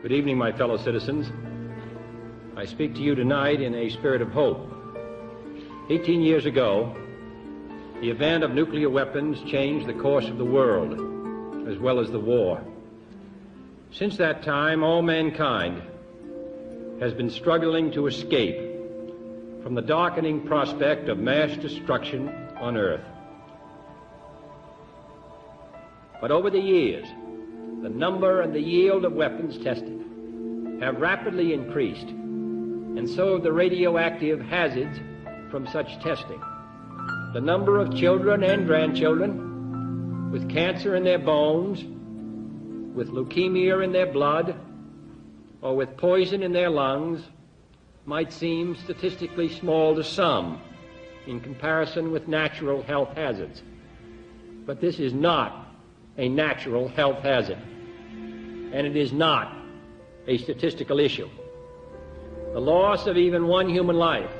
Good evening, my fellow citizens. I speak to you tonight in a spirit of hope. 18 years ago, the event of nuclear weapons changed the course of the world, as well as the war. Since that time, all mankind has been struggling to escape from the darkening prospect of mass destruction on Earth. But over the years, the number and the yield of weapons tested have rapidly increased, and so have the radioactive hazards from such testing. The number of children and grandchildren with cancer in their bones, with leukemia in their blood, or with poison in their lungs might seem statistically small to some in comparison with natural health hazards. But this is not a natural health hazard, and it is not a statistical issue. The loss of even one human life,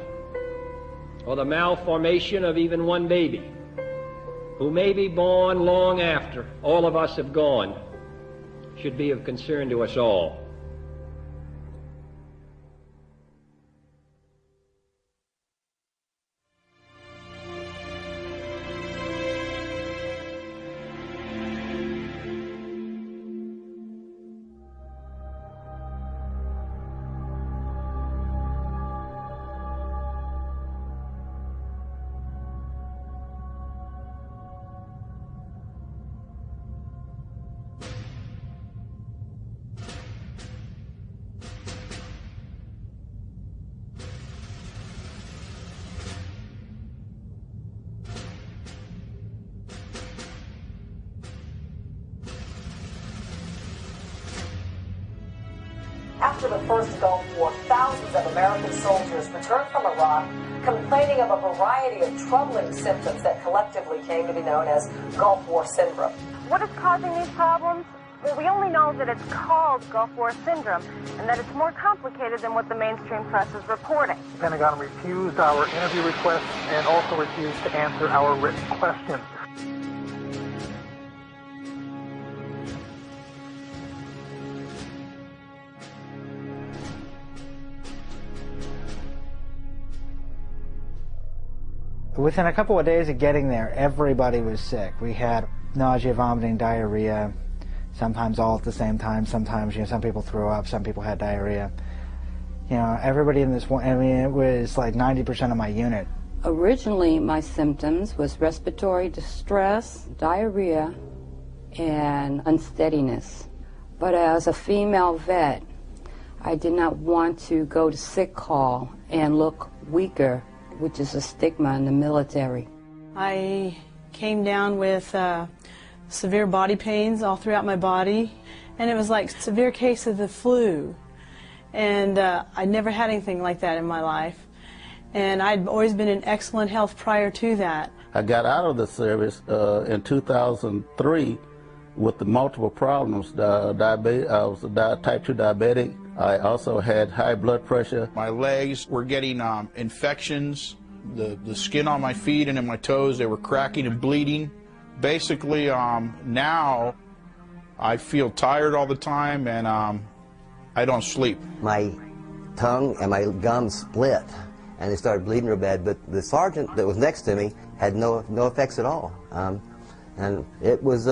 or the malformation of even one baby, who may be born long after all of us have gone, should be of concern to us all. After the first Gulf War, thousands of American soldiers returned from Iraq complaining of a variety of troubling symptoms that collectively came to be known as Gulf War syndrome. What is causing these problems? Well, we only know that it's called Gulf War syndrome and that it's more complicated than what the mainstream press is reporting. The Pentagon refused our interview requests and also refused to answer our written questions. Within a couple of days of getting there, everybody was sick. We had nausea, vomiting, diarrhea, sometimes all at the same time. Sometimes, some people threw up, some people had diarrhea. Everybody in this one, it was like 90% of my unit. Originally, my symptoms was respiratory distress, diarrhea, and unsteadiness. But as a female vet, I did not want to go to sick call and look weaker, which is a stigma in the military. I came down with severe body pains all throughout my body, and it was like a severe case of the flu. And I'd never had anything like that in my life. And I'd always been in excellent health prior to that. I got out of the service in 2003 with the multiple problems. I was a type 2 diabetic. I also had high blood pressure. My legs were getting infections. The skin on my feet and in my toes, they were cracking and bleeding. Basically, now I feel tired all the time, and I don't sleep. My tongue and my gums split, and they started bleeding real bad, but the sergeant that was next to me had no effects at all. And it was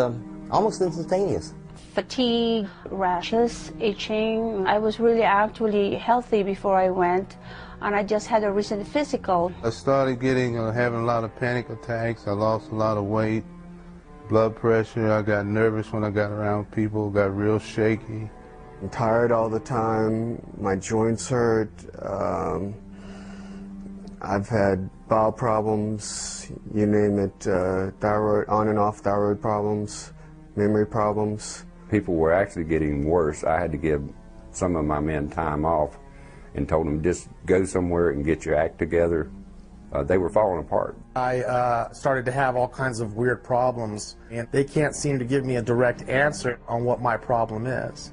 almost instantaneous. Fatigue, rashes, itching. I was really actually healthy before I went, and I just had a recent physical. I started having a lot of panic attacks. I lost a lot of weight, blood pressure. I got nervous when I got around people, got real shaky. I'm tired all the time. My joints hurt. I've had bowel problems, you name it, thyroid, on and off thyroid problems, memory problems. People were actually getting worse. I had to give some of my men time off and told them just go somewhere and get your act together. They were falling apart. I started to have all kinds of weird problems, and they can't seem to give me a direct answer on what my problem is.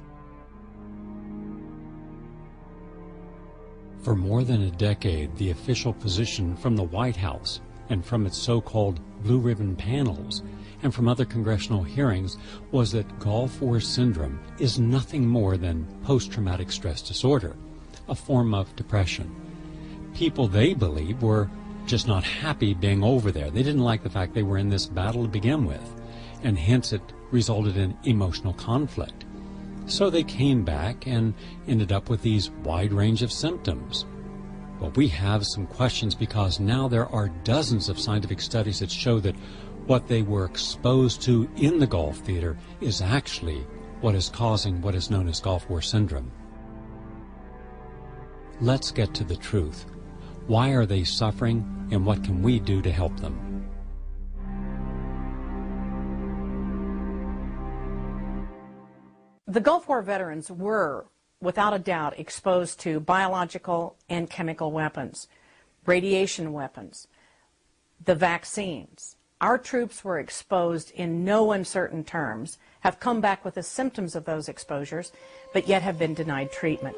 For more than a decade, the official position from the White House and from its so-called blue ribbon panels and from other congressional hearings was that Gulf War syndrome is nothing more than post-traumatic stress disorder, a form of depression. People, they believe, were just not happy being over there. They didn't like the fact they were in this battle to begin with, and hence it resulted in emotional conflict. So they came back and ended up with these wide range of symptoms. Well, we have some questions because now there are dozens of scientific studies that show that what they were exposed to in the Gulf theater is actually what is causing what is known as Gulf War syndrome. Let's get to the truth. Why are they suffering, and what can we do to help them? The Gulf War veterans were, without a doubt, exposed to biological and chemical weapons, radiation weapons, the vaccines. Our troops were exposed in no uncertain terms, have come back with the symptoms of those exposures, but yet have been denied treatment.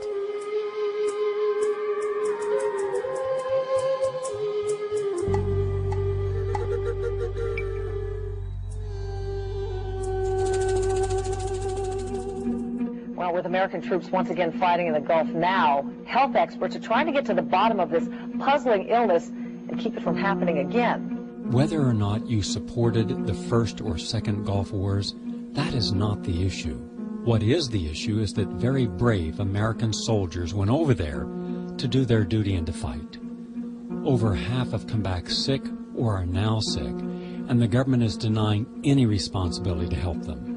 Well, with American troops once again fighting in the Gulf now, health experts are trying to get to the bottom of this puzzling illness and keep it from happening again. Whether or not you supported the first or second Gulf Wars, that is not the issue. What is the issue is that very brave American soldiers went over there to do their duty and to fight. Over half have come back sick or are now sick, and the government is denying any responsibility to help them.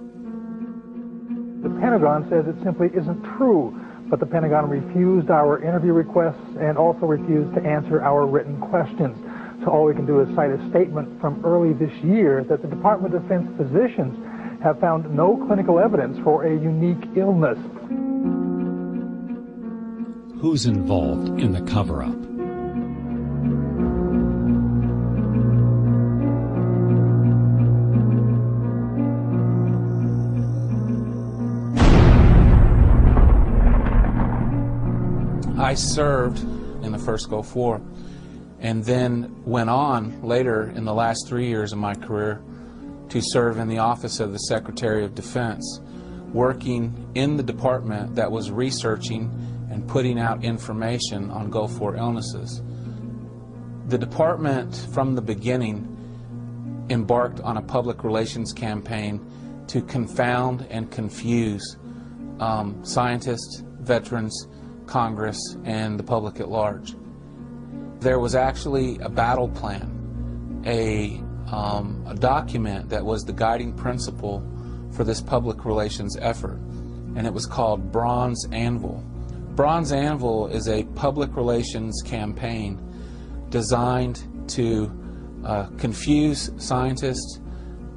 The Pentagon says it simply isn't true, but the Pentagon refused our interview requests and also refused to answer our written questions. So all we can do is cite a statement from early this year that the Department of Defense physicians have found no clinical evidence for a unique illness. Who's involved in the cover-up? I served in the first Gulf War and then went on later in the last 3 years of my career to serve in the office of the Secretary of Defense, working in the department that was researching and putting out information on Gulf War illnesses. The department from the beginning embarked on a public relations campaign to confound and confuse scientists, veterans, Congress, and the public at large. There was actually a battle plan, a document that was the guiding principle for this public relations effort, and it was called Bronze Anvil. Bronze Anvil is a public relations campaign designed to confuse scientists,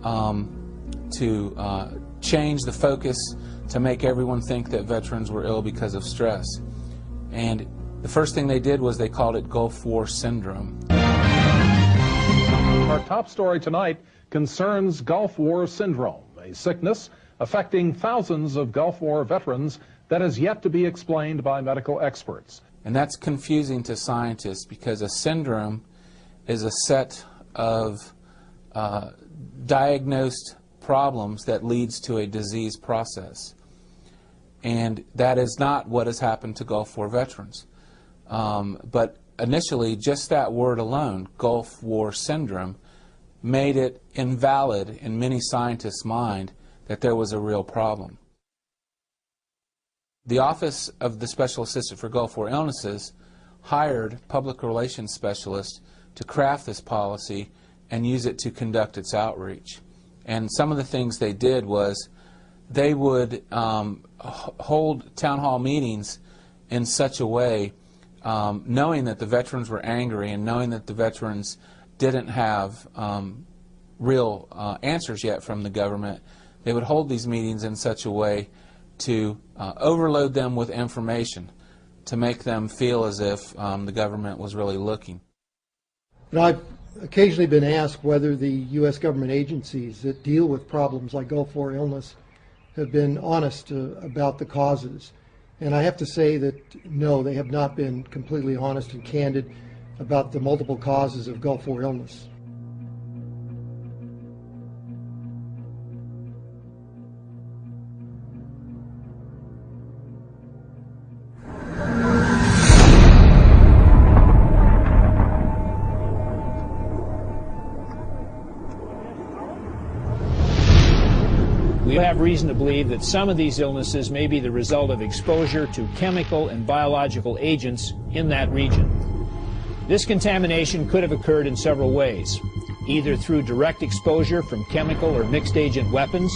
to change the focus, to make everyone think that veterans were ill because of stress. And the first thing they did was they called it Gulf War syndrome. Our top story tonight concerns Gulf War syndrome, a sickness affecting thousands of Gulf War veterans that is yet to be explained by medical experts. And that's confusing to scientists because a syndrome is a set of diagnosed problems that leads to a disease process. And that is not what has happened to Gulf War veterans. But initially, just that word alone, Gulf War syndrome, made it invalid in many scientists' mind that there was a real problem. The Office of the Special Assistant for Gulf War Illnesses hired public relations specialists to craft this policy and use it to conduct its outreach. And some of the things they did was they would hold town hall meetings in such a way, knowing that the veterans were angry and knowing that the veterans didn't have real answers yet from the government, they would hold these meetings in such a way to overload them with information to make them feel as if the government was really looking. And I've occasionally been asked whether the U.S. government agencies that deal with problems like Gulf War illness have been honest about the causes. And I have to say that no, they have not been completely honest and candid about the multiple causes of Gulf War illness. We have reason to believe that some of these illnesses may be the result of exposure to chemical and biological agents in that region. This contamination could have occurred in several ways, either through direct exposure from chemical or mixed agent weapons,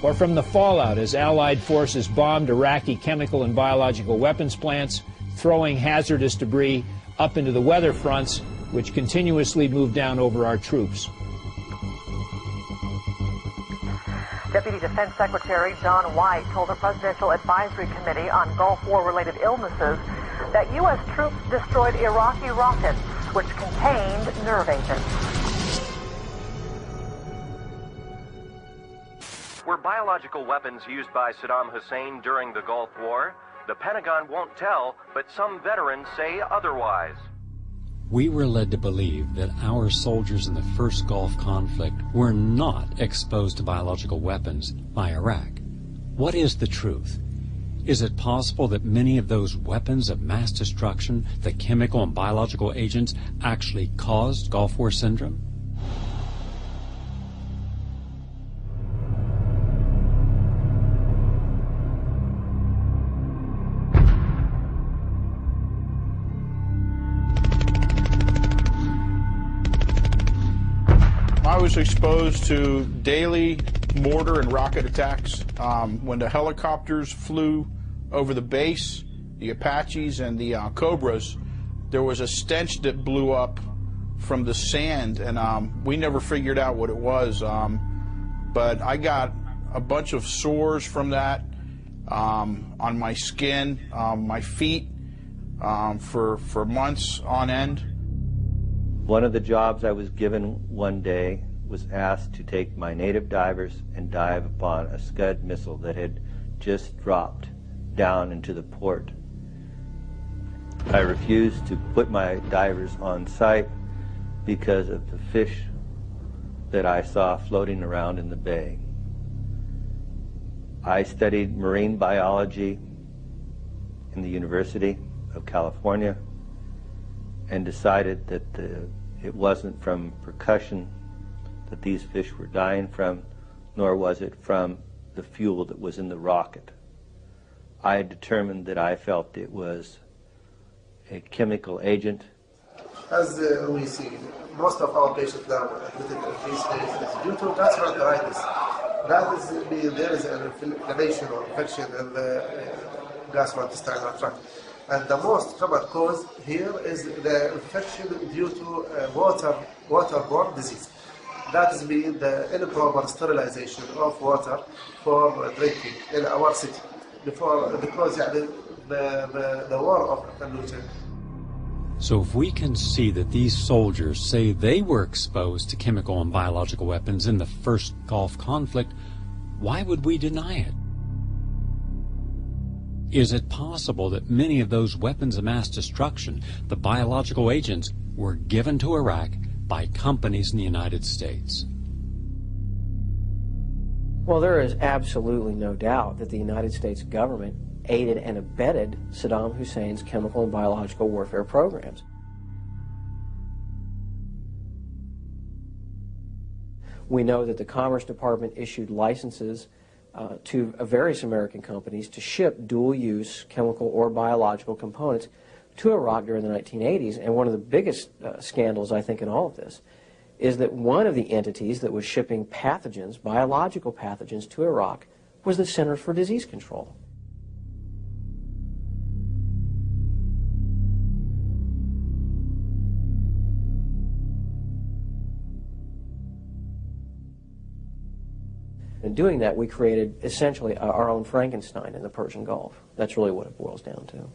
or from the fallout as Allied forces bombed Iraqi chemical and biological weapons plants, throwing hazardous debris up into the weather fronts, which continuously moved down over our troops. Deputy Defense Secretary John White told the Presidential Advisory Committee on Gulf War-related illnesses that U.S. troops destroyed Iraqi rockets, which contained nerve agents. Were biological weapons used by Saddam Hussein during the Gulf War? The Pentagon won't tell, but some veterans say otherwise. We were led to believe that our soldiers in the first Gulf conflict were not exposed to biological weapons by Iraq. What is the truth? Is it possible that many of those weapons of mass destruction, the chemical and biological agents, actually caused Gulf War syndrome? I was exposed to daily mortar and rocket attacks. When the helicopters flew over the base, the Apaches and the Cobras, there was a stench that blew up from the sand, and we never figured out what it was. But I got a bunch of sores from that on my skin, my feet, for months on end. One of the jobs I was given one day was asked to take my native divers and dive upon a Scud missile that had just dropped down into the port. I refused to put my divers on site because of the fish that I saw floating around in the bay. I studied marine biology in the University of California and decided that it wasn't from percussion that these fish were dying from, nor was it from the fuel that was in the rocket. I determined that I felt it was a chemical agent. As we see, most of our patients now admitted these days is due to gastroenteritis. That is, there is an inflammation or infection in the gastrointestinal tract. And the most common cause here is the infection due to waterborne disease. That is being the improper sterilization of water for drinking in our city. Because the war of Fallujah. So if we can see that these soldiers say they were exposed to chemical and biological weapons in the first Gulf conflict, why would we deny it? Is it possible that many of those weapons of mass destruction, the biological agents, were given to Iraq by companies in the United States? Well, there is absolutely no doubt that the United States government aided and abetted Saddam Hussein's chemical and biological warfare programs. We know that the Commerce Department issued licenses to various American companies to ship dual-use chemical or biological components to Iraq during the 1980s. And one of the biggest scandals, I think, in all of this is that one of the entities that was shipping pathogens, biological pathogens, to Iraq was the Center for Disease Control. In doing that, we created essentially our own Frankenstein in the Persian Gulf. That's really what it boils down to.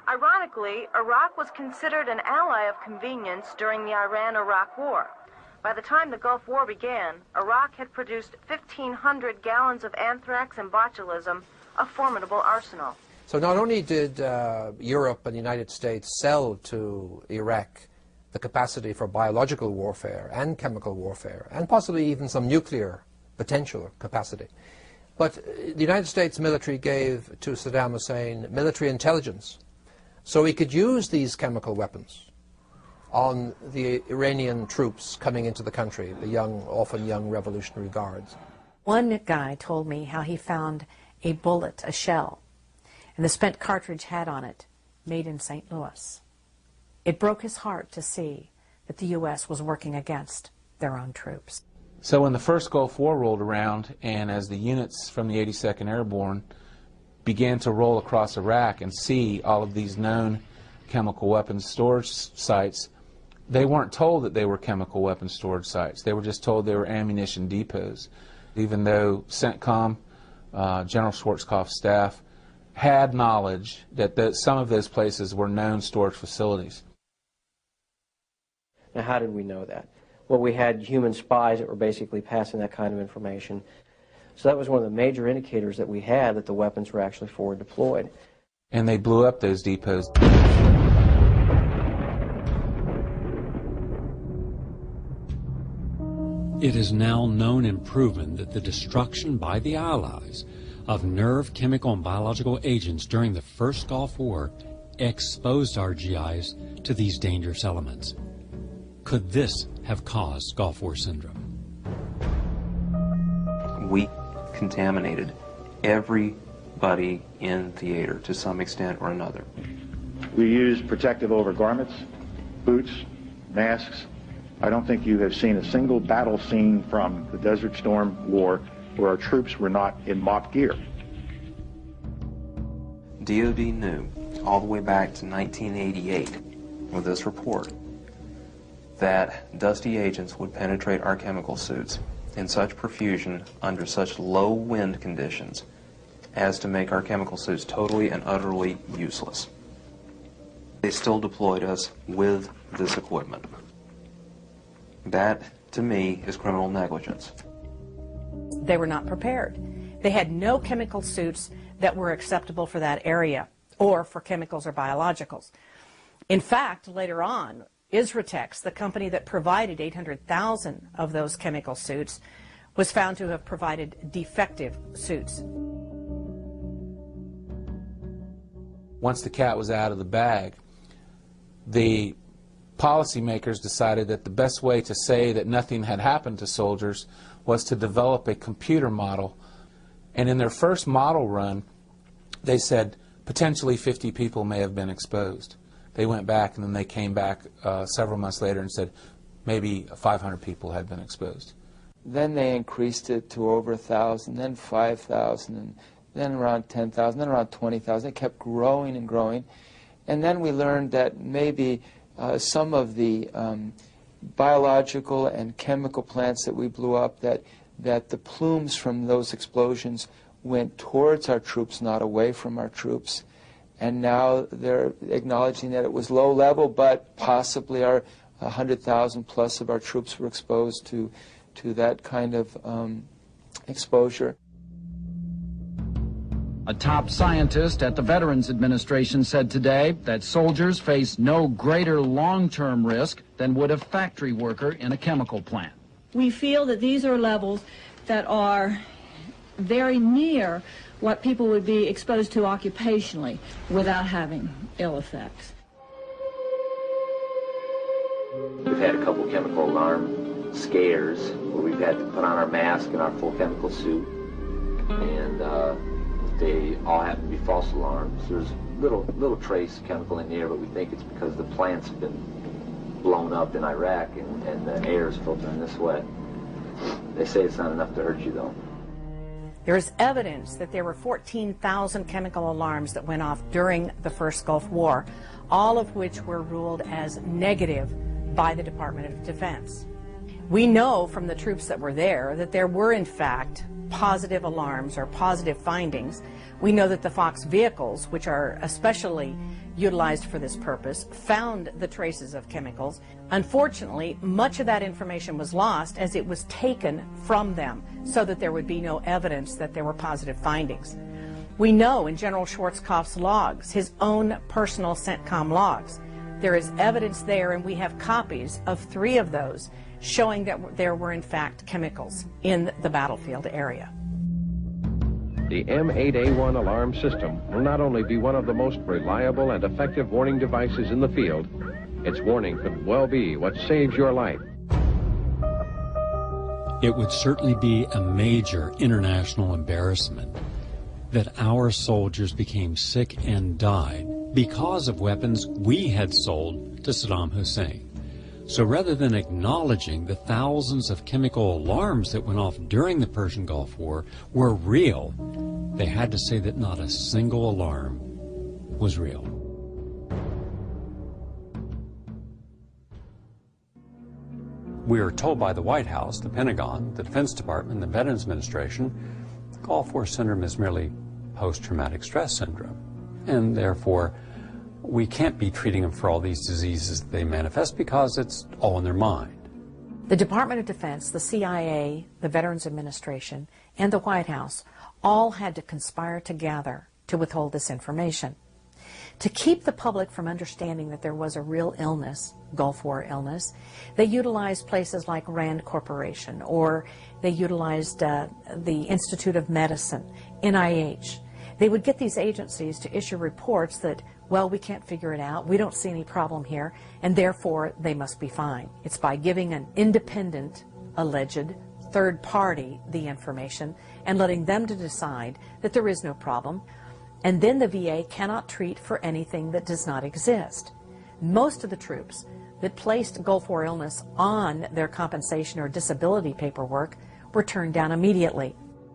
Ironically, Iraq was considered an ally of convenience during the Iran-Iraq War. By the time the Gulf War began, Iraq had produced 1,500 gallons of anthrax and botulism, a formidable arsenal. So not only did Europe and the United States sell to Iraq the capacity for biological warfare and chemical warfare, and possibly even some nuclear potential capacity, but the United States military gave to Saddam Hussein military intelligence so he could use these chemical weapons on the Iranian troops coming into the country, the young, often young Revolutionary Guards. One guy told me how he found a bullet, a shell, and the spent cartridge had on it, "Made in St. Louis." It broke his heart to see that the U.S. was working against their own troops. So when the first Gulf War rolled around, and as the units from the 82nd Airborne began to roll across Iraq and see all of these known chemical weapons storage sites, they weren't told that they were chemical weapons storage sites. They were just told they were ammunition depots, even though CENTCOM, General Schwarzkopf's staff, had knowledge that some of those places were known storage facilities. Now, how did we know that? Well, we had human spies that were basically passing that kind of information. So that was one of the major indicators that we had that the weapons were actually forward deployed. And they blew up those depots. It is now known and proven that the destruction by the Allies of nerve, chemical, and biological agents during the first Gulf War exposed our GIs to these dangerous elements. Could this have caused Gulf War syndrome? We contaminated everybody in theater to some extent or another. We used protective overgarments, boots, masks. I don't think you have seen a single battle scene from the Desert Storm War where our troops were not in mock gear. DOD knew all the way back to 1988 with this report that dusty agents would penetrate our chemical suits in such profusion under such low wind conditions as to make our chemical suits totally and utterly useless. They still deployed us with this equipment. That, to me, is criminal negligence. They were not prepared. They had no chemical suits that were acceptable for that area or for chemicals or biologicals. In fact, later on, Isratex, the company that provided 800,000 of those chemical suits, was found to have provided defective suits. Once the cat was out of the bag, the policymakers decided that the best way to say that nothing had happened to soldiers was to develop a computer model. And in their first model run, they said potentially 50 people may have been exposed. They went back and then they came back several months later and said maybe 500 people had been exposed. Then they increased it to over 1,000, then 5,000, and then around 10,000, then around 20,000. It kept growing and growing. And then we learned that maybe some of the biological and chemical plants that we blew up, that the plumes from those explosions went towards our troops, not away from our troops. And now they're acknowledging that it was low level, but possibly our 100,000 plus of our troops were exposed to that kind of exposure. A top scientist at the Veterans Administration said today that soldiers face no greater long-term risk than would a factory worker in a chemical plant. We feel that these are levels that are very near what people would be exposed to occupationally without having ill effects. We've had a couple chemical alarm scares where we've had to put on our mask and our full chemical suit, and they all happen to be false alarms. There's little trace chemical in the air, but we think it's because the plants have been blown up in Iraq and the air is filtering this way. They say it's not enough to hurt you, though. There is evidence that there were 14,000 chemical alarms that went off during the first Gulf War, all of which were ruled as negative by the Department of Defense. We know from the troops that were there that there were, in fact, positive alarms or positive findings. We know that the Fox vehicles, which are especially utilized for this purpose, found the traces of chemicals. Unfortunately, much of that information was lost as it was taken from them so that there would be no evidence that there were positive findings. We know in General Schwarzkopf's logs, his own personal CENTCOM logs, there is evidence there, and we have copies of 3 of those showing that there were in fact chemicals in the battlefield area. The M8A1 alarm system will not only be one of the most reliable and effective warning devices in the field, its warning could well be what saves your life. It would certainly be a major international embarrassment that our soldiers became sick and died because of weapons we had sold to Saddam Hussein. So rather than acknowledging the thousands of chemical alarms that went off during the Persian Gulf War were real, they had to say that not a single alarm was real. We are told by the White House, the Pentagon, the Defense Department, the Veterans Administration, Gulf War syndrome is merely post-traumatic stress syndrome, and therefore we can't be treating them for all these diseases that they manifest because it's all in their mind. The Department of Defense, the CIA, the Veterans Administration, and the White House all had to conspire together to withhold this information. To keep the public from understanding that there was a real illness, Gulf War illness, they utilized places like Rand Corporation, or they utilized the Institute of Medicine, NIH. They would get these agencies to issue reports that, well, we can't figure it out, we don't see any problem here, and therefore they must be fine. It's by giving an independent, alleged, third party the information and letting them to decide that there is no problem, and then the VA cannot treat for anything that does not exist. Most of the troops that placed Gulf War illness on their compensation or disability paperwork were turned down immediately.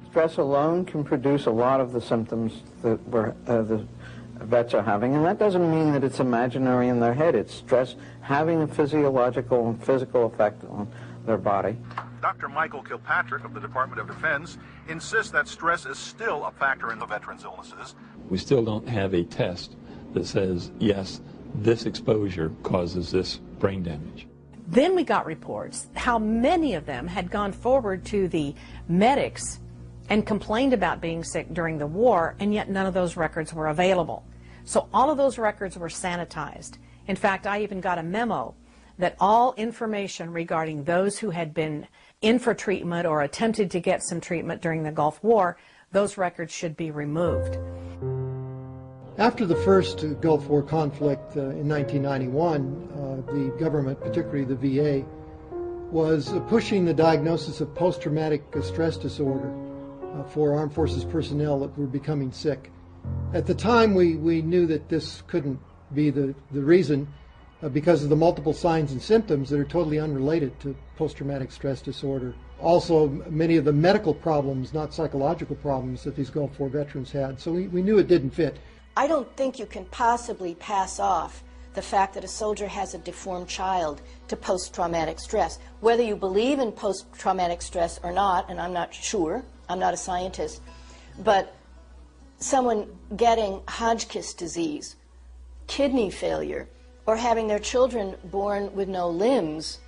Stress alone can produce a lot of the symptoms that the vets are having, and that doesn't mean that it's imaginary in their head. It's stress having a physiological and physical effect on their body. Dr. Michael Kilpatrick of the Department of Defense insists that stress is still a factor in the veterans' illnesses. We still don't have a test that says, yes, this exposure causes this brain damage. Then we got reports how many of them had gone forward to the medics and complained about being sick during the war, and yet none of those records were available. So all of those records were sanitized. In fact, I even got a memo that all information regarding those who had been in for treatment or attempted to get some treatment during the Gulf War, those records should be removed. After the first Gulf War conflict in 1991, the government, particularly the VA, was pushing the diagnosis of post-traumatic stress disorder for armed forces personnel that were becoming sick. At the time, we knew that this couldn't be the reason because of the multiple signs and symptoms that are totally unrelated to post-traumatic stress disorder. Also, many of the medical problems, not psychological problems, that these Gulf War veterans had. So we knew it didn't fit. I don't think you can possibly pass off the fact that a soldier has a deformed child to post-traumatic stress. Whether you believe in post-traumatic stress or not, and I'm not sure, I'm not a scientist, but someone getting Hodgkin's disease, kidney failure, or having their children born with no limbs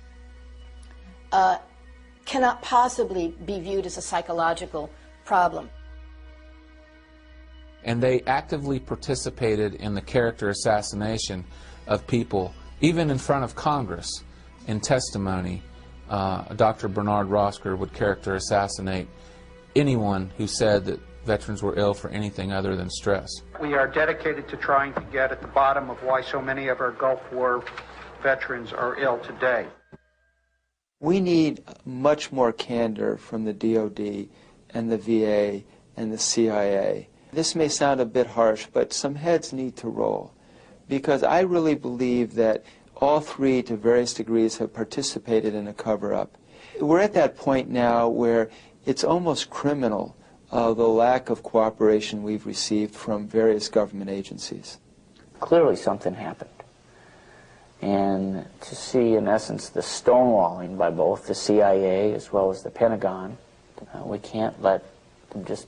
cannot possibly be viewed as a psychological problem. And they actively participated in the character assassination of people, even in front of Congress. In testimony, Dr. Bernard Rosker would character assassinate anyone who said that veterans were ill for anything other than stress. We are dedicated to trying to get at the bottom of why so many of our Gulf War veterans are ill today. We need much more candor from the DOD and the VA and the CIA. This may sound a bit harsh, but some heads need to roll, because I really believe that all three, to various degrees, have participated in a cover-up. We're at that point now where it's almost criminal, the lack of cooperation we've received from various government agencies. Clearly something happened. And to see, in essence, the stonewalling by both the CIA as well as the Pentagon, we can't let them just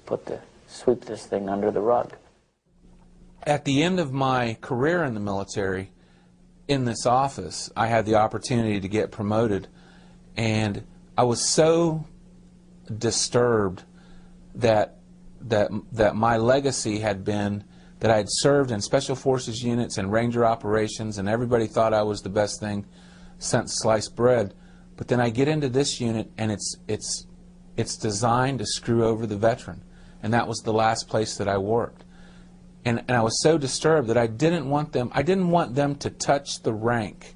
sweep this thing under the rug. At the end of my career in the military, in this office, I had the opportunity to get promoted, and I was so disturbed that my legacy had been that I had served in Special Forces units and Ranger operations, and everybody thought I was the best thing since sliced bread. But then I get into this unit, and it's designed to screw over the veteran, and that was the last place that I worked. And I was so disturbed that I didn't want them to touch the rank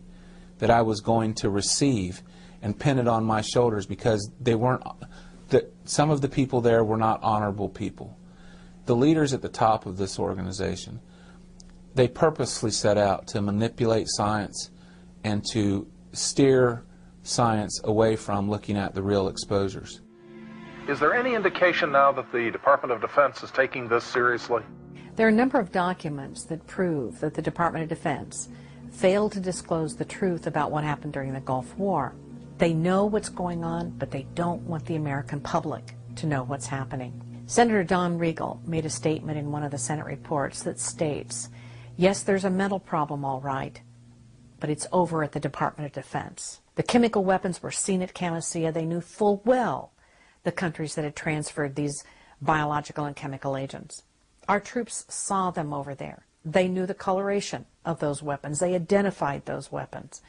that I was going to receive and pin it on my shoulders because they weren't, some of the people there were not honorable people. The leaders at the top of this organization, they purposely set out to manipulate science and to steer science away from looking at the real exposures. Is there any indication now that the Department of Defense is taking this seriously? There are a number of documents that prove that the Department of Defense failed to disclose the truth about what happened during the Gulf War. They know what's going on, but they don't want the American public to know what's happening. Senator Don Regal made a statement in one of the Senate reports that states, yes, there's a mental problem, all right, but it's over at the Department of Defense. The chemical weapons were seen at Camisea. They knew full well the countries that had transferred these biological and chemical agents. Our troops saw them over there. They knew the coloration of those weapons. They identified those weapons.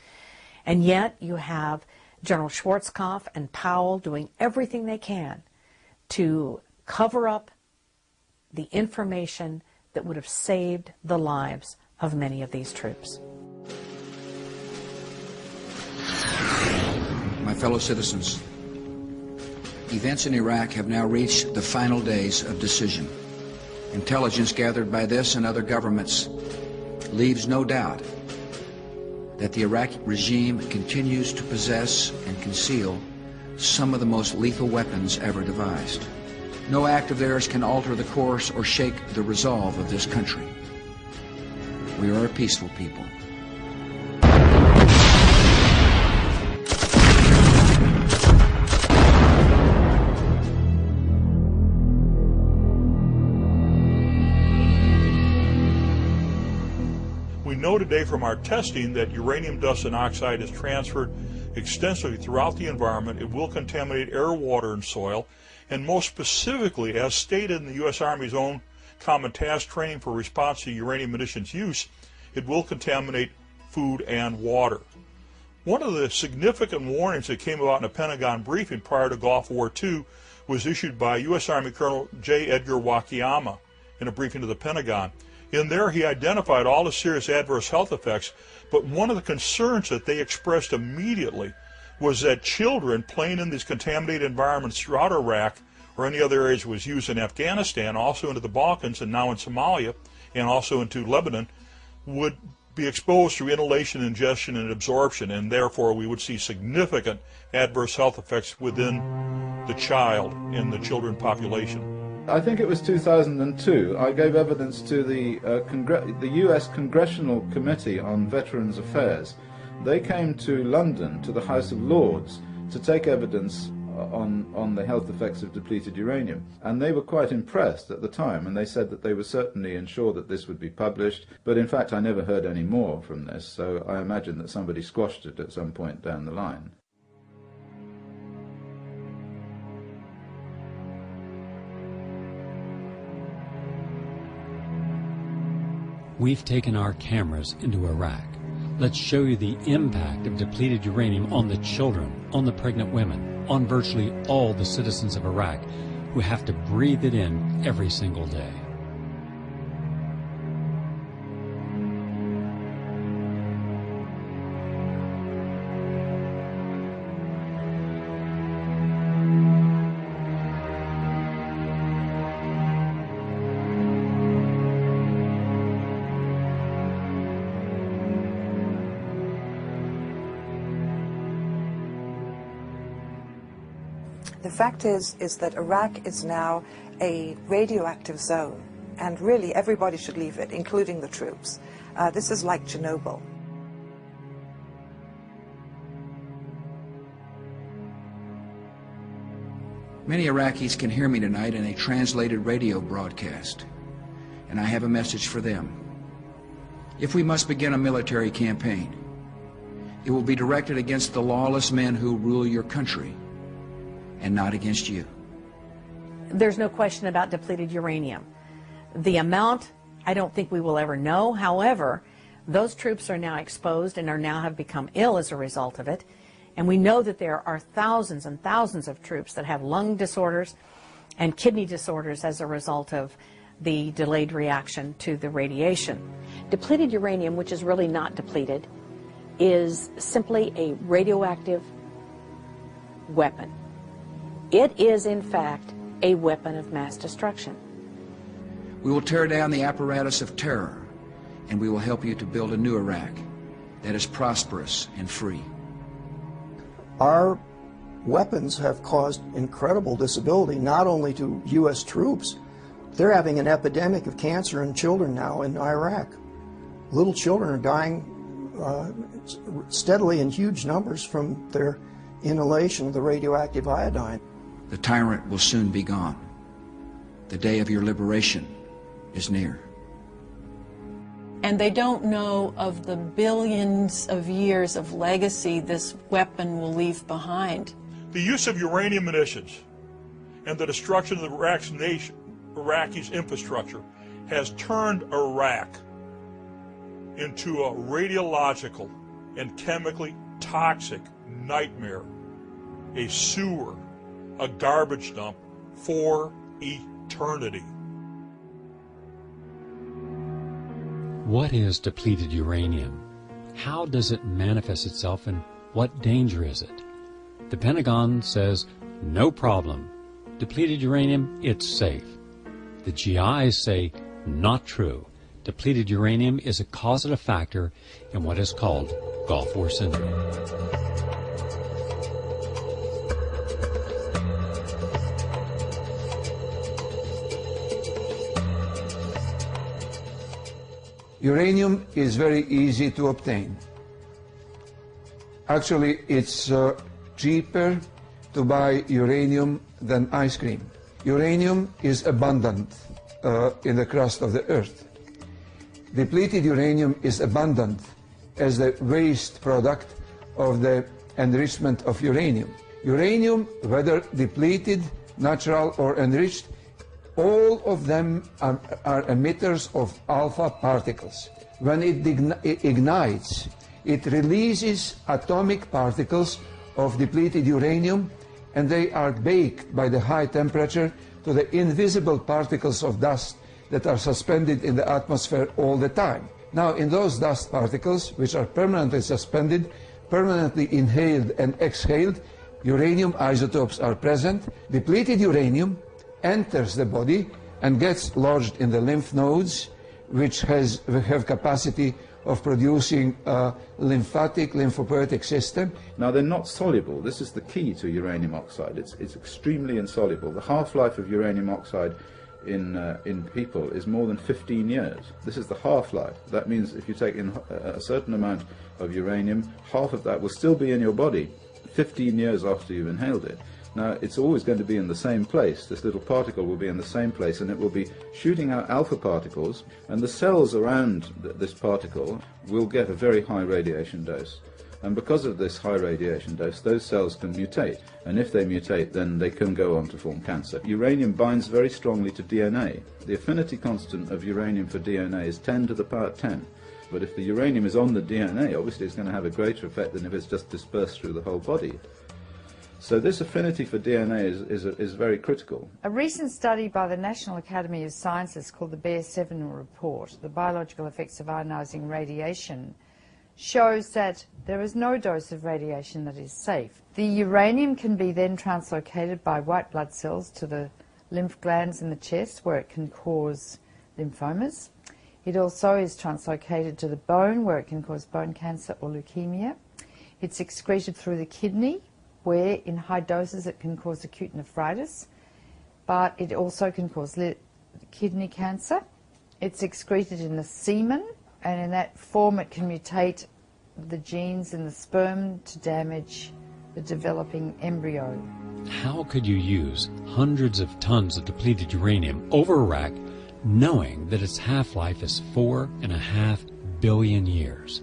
And yet you have General Schwarzkopf and Powell doing everything they can to cover up the information that would have saved the lives of many of these troops. My fellow citizens, events in Iraq have now reached the final days of decision. Intelligence gathered by this and other governments leaves no doubt that the Iraqi regime continues to possess and conceal some of the most lethal weapons ever devised. No act of theirs can alter the course or shake the resolve of this country. We are a peaceful people. We know today from our testing that uranium dust and oxide is transferred extensively throughout the environment. It will contaminate air, water, and soil. And most specifically, as stated in the U.S. Army's own Common Task Training for Response to Uranium Munitions Use, it will contaminate food and water. One of the significant warnings that came about in a Pentagon briefing prior to Gulf War II was issued by U.S. Army Colonel J. Edgar Wakayama in a briefing to the Pentagon. In there, he identified all the serious adverse health effects, but one of the concerns that they expressed immediately was that children playing in these contaminated environments throughout Iraq or any other areas was used in Afghanistan, also into the Balkans, and now in Somalia, and also into Lebanon, would be exposed through inhalation, ingestion, and absorption, and therefore we would see significant adverse health effects within the child in the children population. I think it was 2002, I gave evidence to the U.S. Congressional Committee on Veterans Affairs. They came to London, to the House of Lords, to take evidence on the health effects of depleted uranium. And they were quite impressed at the time, and they said that they would certainly ensure that this would be published. But in fact, I never heard any more from this, so I imagine that somebody squashed it at some point down the line. We've taken our cameras into Iraq. Let's show you the impact of depleted uranium on the children, on the pregnant women, on virtually all the citizens of Iraq who have to breathe it in every single day. The fact is that Iraq is now a radioactive zone, and really everybody should leave it, including the troops. This is like Chernobyl. Many Iraqis can hear me tonight in a translated radio broadcast, and I have a message for them. If we must begin a military campaign, it will be directed against the lawless men who rule your country, and not against you. There's no question about depleted uranium. The amount, I don't think we will ever know. However, those troops are now exposed and have become ill as a result of it. And we know that there are thousands and thousands of troops that have lung disorders and kidney disorders as a result of the delayed reaction to the radiation. Depleted uranium, which is really not depleted, is simply a radioactive weapon. It is, in fact, a weapon of mass destruction. We will tear down the apparatus of terror, and we will help you to build a new Iraq that is prosperous and free. Our weapons have caused incredible disability, not only to U.S. troops. They're having an epidemic of cancer in children now in Iraq. Little children are dying steadily in huge numbers from their inhalation of the radioactive iodine. The tyrant will soon be gone. The day of your liberation is near. And they don't know of the billions of years of legacy this weapon will leave behind. The use of uranium munitions and the destruction of the Iraqi's infrastructure has turned Iraq into a radiological and chemically toxic nightmare, a sewer, a garbage dump for eternity. What is depleted uranium? How does it manifest itself, and what danger is it? The Pentagon says, no problem. Depleted uranium, it's safe. The GIs say, not true. Depleted uranium is a causative factor in what is called Gulf War syndrome. Uranium is very easy to obtain. Actually, it's cheaper to buy uranium than ice cream. Uranium is abundant in the crust of the earth. Depleted uranium is abundant as the waste product of the enrichment of uranium. Uranium, whether depleted, natural, or enriched, all of them are emitters of alpha particles. When it ignites, it releases atomic particles of depleted uranium, and they are baked by the high temperature to the invisible particles of dust that are suspended in the atmosphere all the time. Now, in those dust particles, which are permanently suspended, permanently inhaled and exhaled, uranium isotopes are present. Depleted uranium enters the body and gets lodged in the lymph nodes, which have capacity of producing a lymphopoietic system. Now, they're not soluble. This is the key to uranium oxide. It's extremely insoluble. The half-life of uranium oxide in people is more than 15 years. This is the half-life. That means if you take in a certain amount of uranium, half of that will still be in your body 15 years after you've inhaled it. Now, it's always going to be in the same place. This little particle will be in the same place, and it will be shooting out alpha particles, and the cells around this particle will get a very high radiation dose. And because of this high radiation dose, those cells can mutate. And if they mutate, then they can go on to form cancer. Uranium binds very strongly to DNA. The affinity constant of uranium for DNA is 10 to the power 10. But if the uranium is on the DNA, obviously it's going to have a greater effect than if it's just dispersed through the whole body. So this affinity for DNA is very critical. A recent study by the National Academy of Sciences called the Bear-7 report, The Biological Effects of Ionizing Radiation, shows that there is no dose of radiation that is safe. The uranium can be then translocated by white blood cells to the lymph glands in the chest, where it can cause lymphomas. It also is translocated to the bone, where it can cause bone cancer or leukemia. It's excreted through the kidney, where in high doses it can cause acute nephritis, but it also can cause kidney cancer. It's excreted in the semen, and in that form it can mutate the genes in the sperm to damage the developing embryo. How could you use hundreds of tons of depleted uranium over Iraq knowing that its half-life is 4.5 billion years?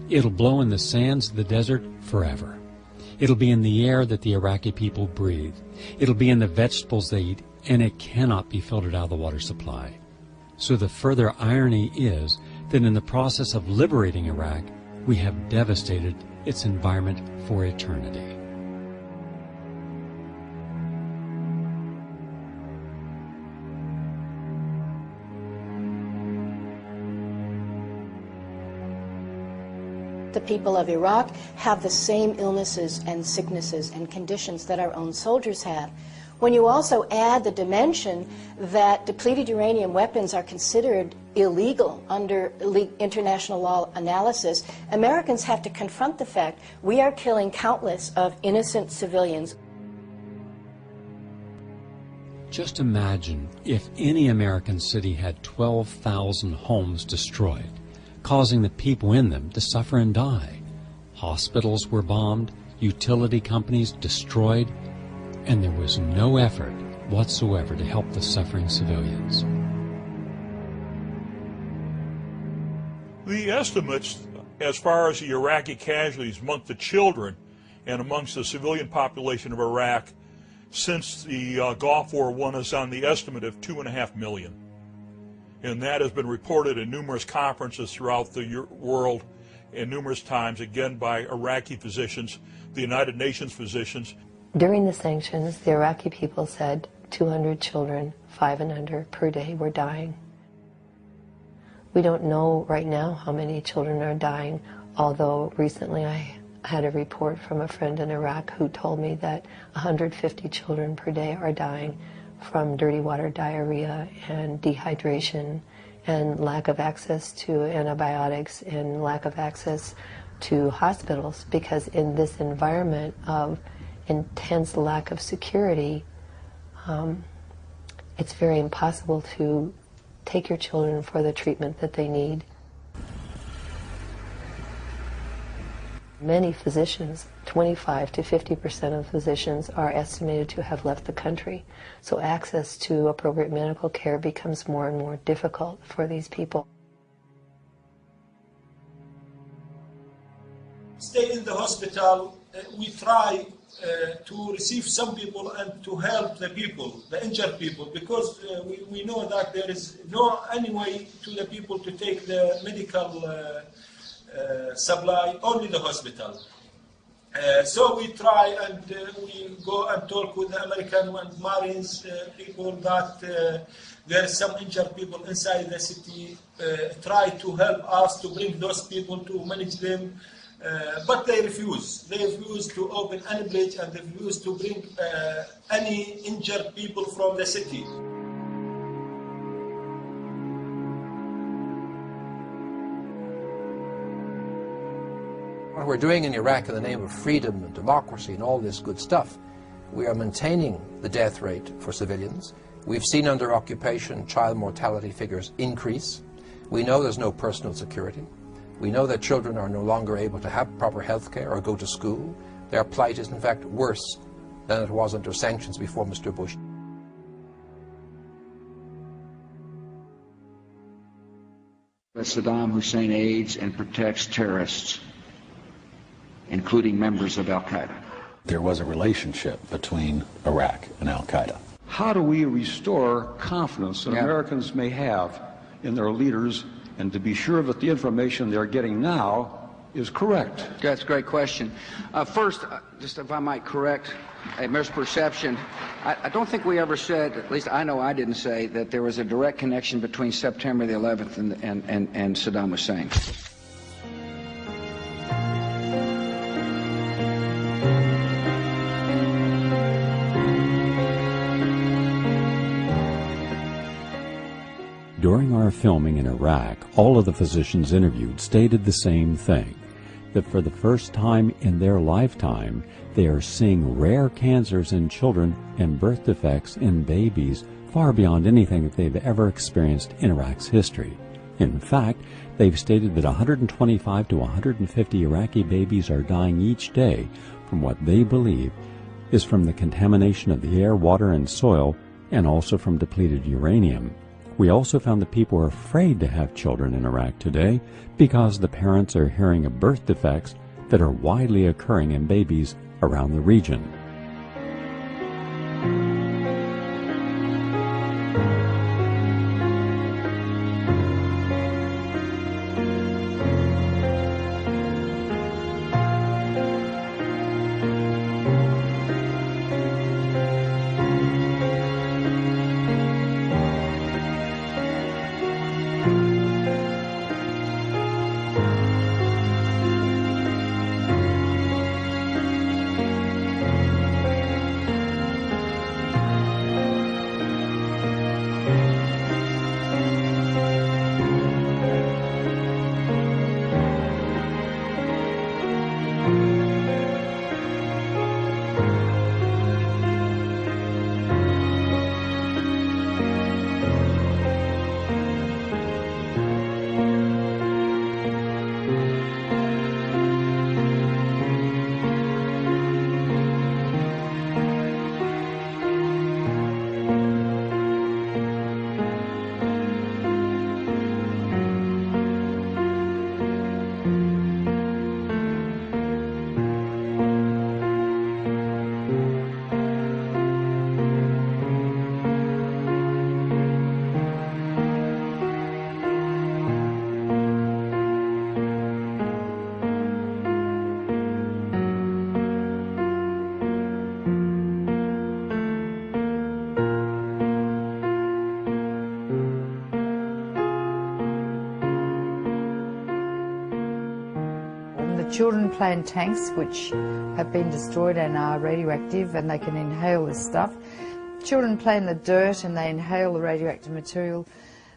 It'll blow in the sands of the desert forever. It'll be in the air that the Iraqi people breathe. It'll be in the vegetables they eat, and it cannot be filtered out of the water supply. So the further irony is that in the process of liberating Iraq, we have devastated its environment for eternity. The people of Iraq have the same illnesses and sicknesses and conditions that our own soldiers have. When you also add the dimension that depleted uranium weapons are considered illegal under international law analysis, Americans have to confront the fact we are killing countless of innocent civilians. Just imagine if any American city had 12,000 homes destroyed, causing the people in them to suffer and die. Hospitals were bombed, utility companies destroyed, and there was no effort whatsoever to help the suffering civilians. The estimates as far as the Iraqi casualties amongst the children and amongst the civilian population of Iraq since the Gulf War I is on the estimate of 2.5 million. And that has been reported in numerous conferences throughout the world and numerous times, again, by Iraqi physicians, the United Nations physicians. During the sanctions, the Iraqi people said 200 children, 5 and under, per day were dying. We don't know right now how many children are dying, although recently I had a report from a friend in Iraq who told me that 150 children per day are dying from dirty water diarrhea and dehydration and lack of access to antibiotics and lack of access to hospitals, because in this environment of intense lack of security, it's very impossible to take your children for the treatment that they need. Many physicians, 25 to 50% of physicians, are estimated to have left the country. So access to appropriate medical care becomes more and more difficult for these people. Stay in the hospital. We try to receive some people and to help the people, the injured people, because we know that there is no any way to the people to take the medical supply, only the hospital. So we try and we go and talk with the American and Marines people that there are some injured people inside the city, try to help us to bring those people to manage them, but they refuse. They refuse to open any bridge and they refuse to bring any injured people from the city. What we're doing in Iraq in the name of freedom and democracy and all this good stuff, we are maintaining the death rate for civilians. We've seen under occupation child mortality figures increase. We know there's no personal security. We know that children are no longer able to have proper health care or go to school. Their plight is in fact worse than it was under sanctions before Mr. Bush. That Saddam Hussein aids and protects terrorists, including members of Al-Qaeda. There was a relationship between Iraq and Al-Qaeda. How do we restore confidence that Americans may have in their leaders, and to be sure that the information they're getting now is correct? That's a great question. First, just if I might correct a misperception, I don't think we ever said, at least I know I didn't say, that there was a direct connection between September the 11th and Saddam Hussein. During our filming in Iraq, all of the physicians interviewed stated the same thing, that for the first time in their lifetime, they are seeing rare cancers in children and birth defects in babies far beyond anything that they've ever experienced in Iraq's history. In fact, they've stated that 125 to 150 Iraqi babies are dying each day from what they believe is from the contamination of the air, water, and soil, and also from depleted uranium. We also found that people are afraid to have children in Iraq today because the parents are hearing of birth defects that are widely occurring in babies around the region. Children play in tanks which have been destroyed and are radioactive, and they can inhale this stuff. Children play in the dirt and they inhale the radioactive material.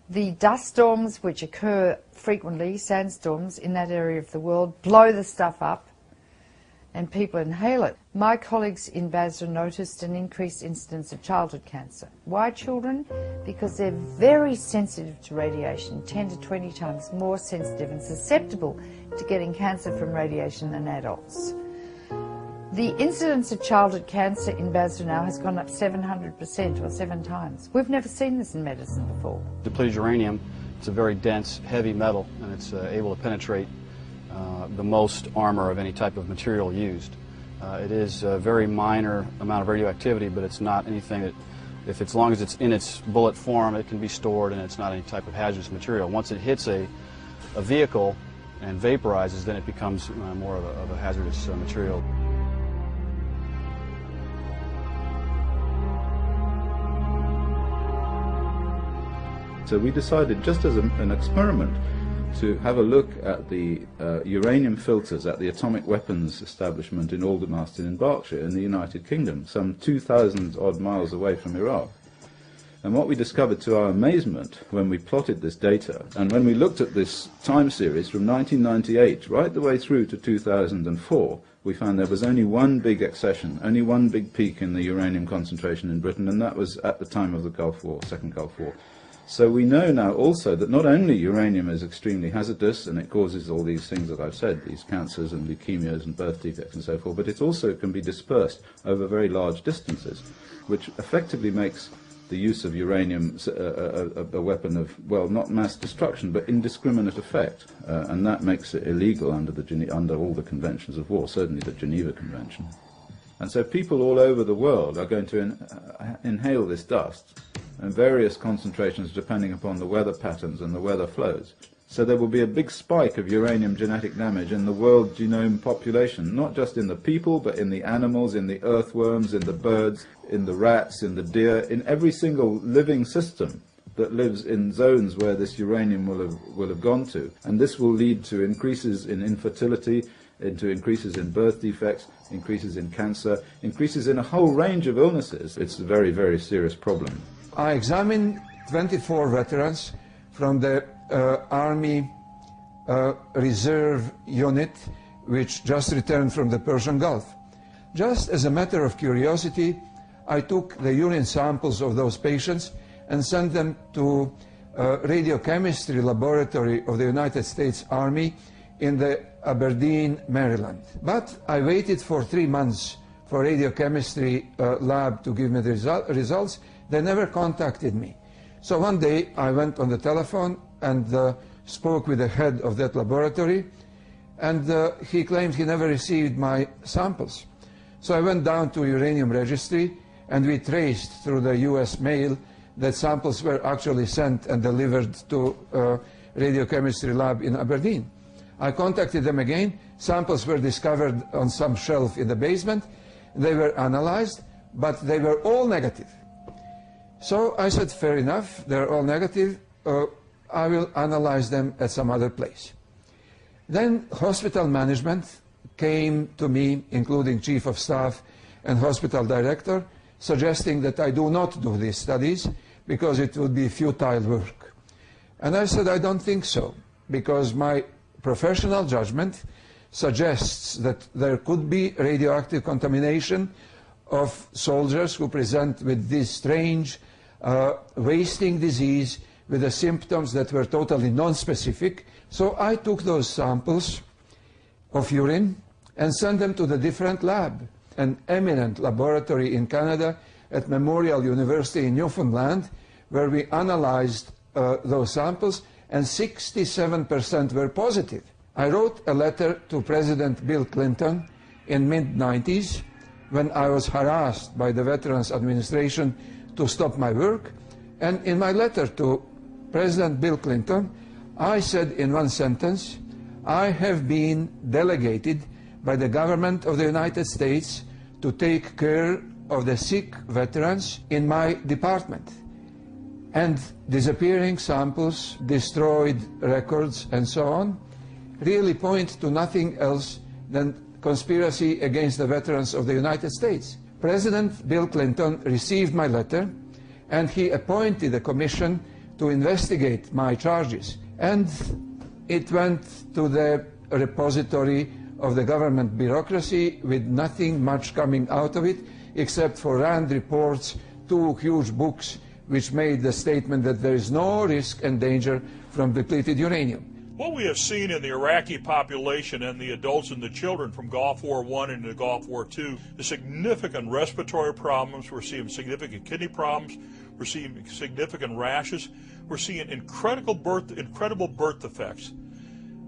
The dust storms which occur frequently, sandstorms in that area of the world, blow the stuff up and people inhale it. My colleagues in Basra noticed an increased incidence of childhood cancer. Why children? Because they're very sensitive to radiation, 10 to 20 times more sensitive and susceptible to getting cancer from radiation than adults. The incidence of childhood cancer in Basra now has gone up 700% or 7 times. We've never seen this in medicine before. Depleted uranium, it's a very dense, heavy metal, and it's able to penetrate the most armor of any type of material used. It is a very minor amount of radioactivity, but it's not anything that, as long as it's in its bullet form, it can be stored, and it's not any type of hazardous material. Once it hits a vehicle and vaporizes, then it becomes more of a hazardous material. So we decided, just as an experiment, to have a look at the uranium filters at the atomic weapons establishment in Aldermaston in Berkshire in the United Kingdom, some 2,000 odd miles away from Iraq. And what we discovered to our amazement when we plotted this data, and when we looked at this time series from 1998 right the way through to 2004, we found there was only one big accession, only one big peak in the uranium concentration in Britain, and that was at the time of the Gulf War, Second Gulf War. So we know now also that not only uranium is extremely hazardous and it causes all these things that I've said, these cancers and leukemias and birth defects and so forth, but it also can be dispersed over very large distances, which effectively makes the use of uranium a weapon of, well, not mass destruction, but indiscriminate effect, and that makes it illegal under all the conventions of war, certainly the Geneva Convention. And so people all over the world are going to inhale this dust in various concentrations depending upon the weather patterns and the weather flows. So there will be a big spike of uranium genetic damage in the world genome population, not just in the people, but in the animals, in the earthworms, in the birds, in the rats, in the deer, in every single living system that lives in zones where this uranium will have gone to. And this will lead to increases in infertility, into increases in birth defects, increases in cancer, increases in a whole range of illnesses. It's a very, very serious problem. I examined 24 veterans from the Army Reserve Unit, which just returned from the Persian Gulf. Just as a matter of curiosity, I took the urine samples of those patients and sent them to radiochemistry laboratory of the United States Army in the Aberdeen, Maryland. But I waited for 3 months for radiochemistry lab to give me the results. They never contacted me. So one day I went on the telephone and spoke with the head of that laboratory, and he claimed he never received my samples. So I went down to uranium registry, and we traced through the US mail that samples were actually sent and delivered to radiochemistry lab in Aberdeen. I contacted them again. Samples were discovered on some shelf in the basement. They were analyzed, but they were all negative. So I said, fair enough, they're all negative. I will analyze them at some other place. Then hospital management came to me, including chief of staff and hospital director, suggesting that I do not do these studies because it would be futile work. And I said, I don't think so, because my professional judgment suggests that there could be radioactive contamination of soldiers who present with this strange wasting disease with the symptoms that were totally non-specific. So I took those samples of urine and sent them to the different lab, an eminent laboratory in Canada at Memorial University in Newfoundland, where we analyzed those samples, and 67% were positive. I wrote a letter to President Bill Clinton in mid-90s when I was harassed by the Veterans Administration to stop my work. And in my letter to President Bill Clinton, I said in one sentence, I have been delegated by the government of the United States to take care of the sick veterans in my department. And disappearing samples, destroyed records, and so on, really point to nothing else than conspiracy against the veterans of the United States. President Bill Clinton received my letter, and he appointed a commission to investigate my charges. And it went to the repository of the government bureaucracy with nothing much coming out of it, except for RAND reports, 2 huge books, which made the statement that there is no risk and danger from depleted uranium. What we have seen in the Iraqi population and the adults and the children from Gulf War I into Gulf War II is significant respiratory problems. We're seeing significant kidney problems. We're seeing significant rashes. We're seeing incredible birth defects.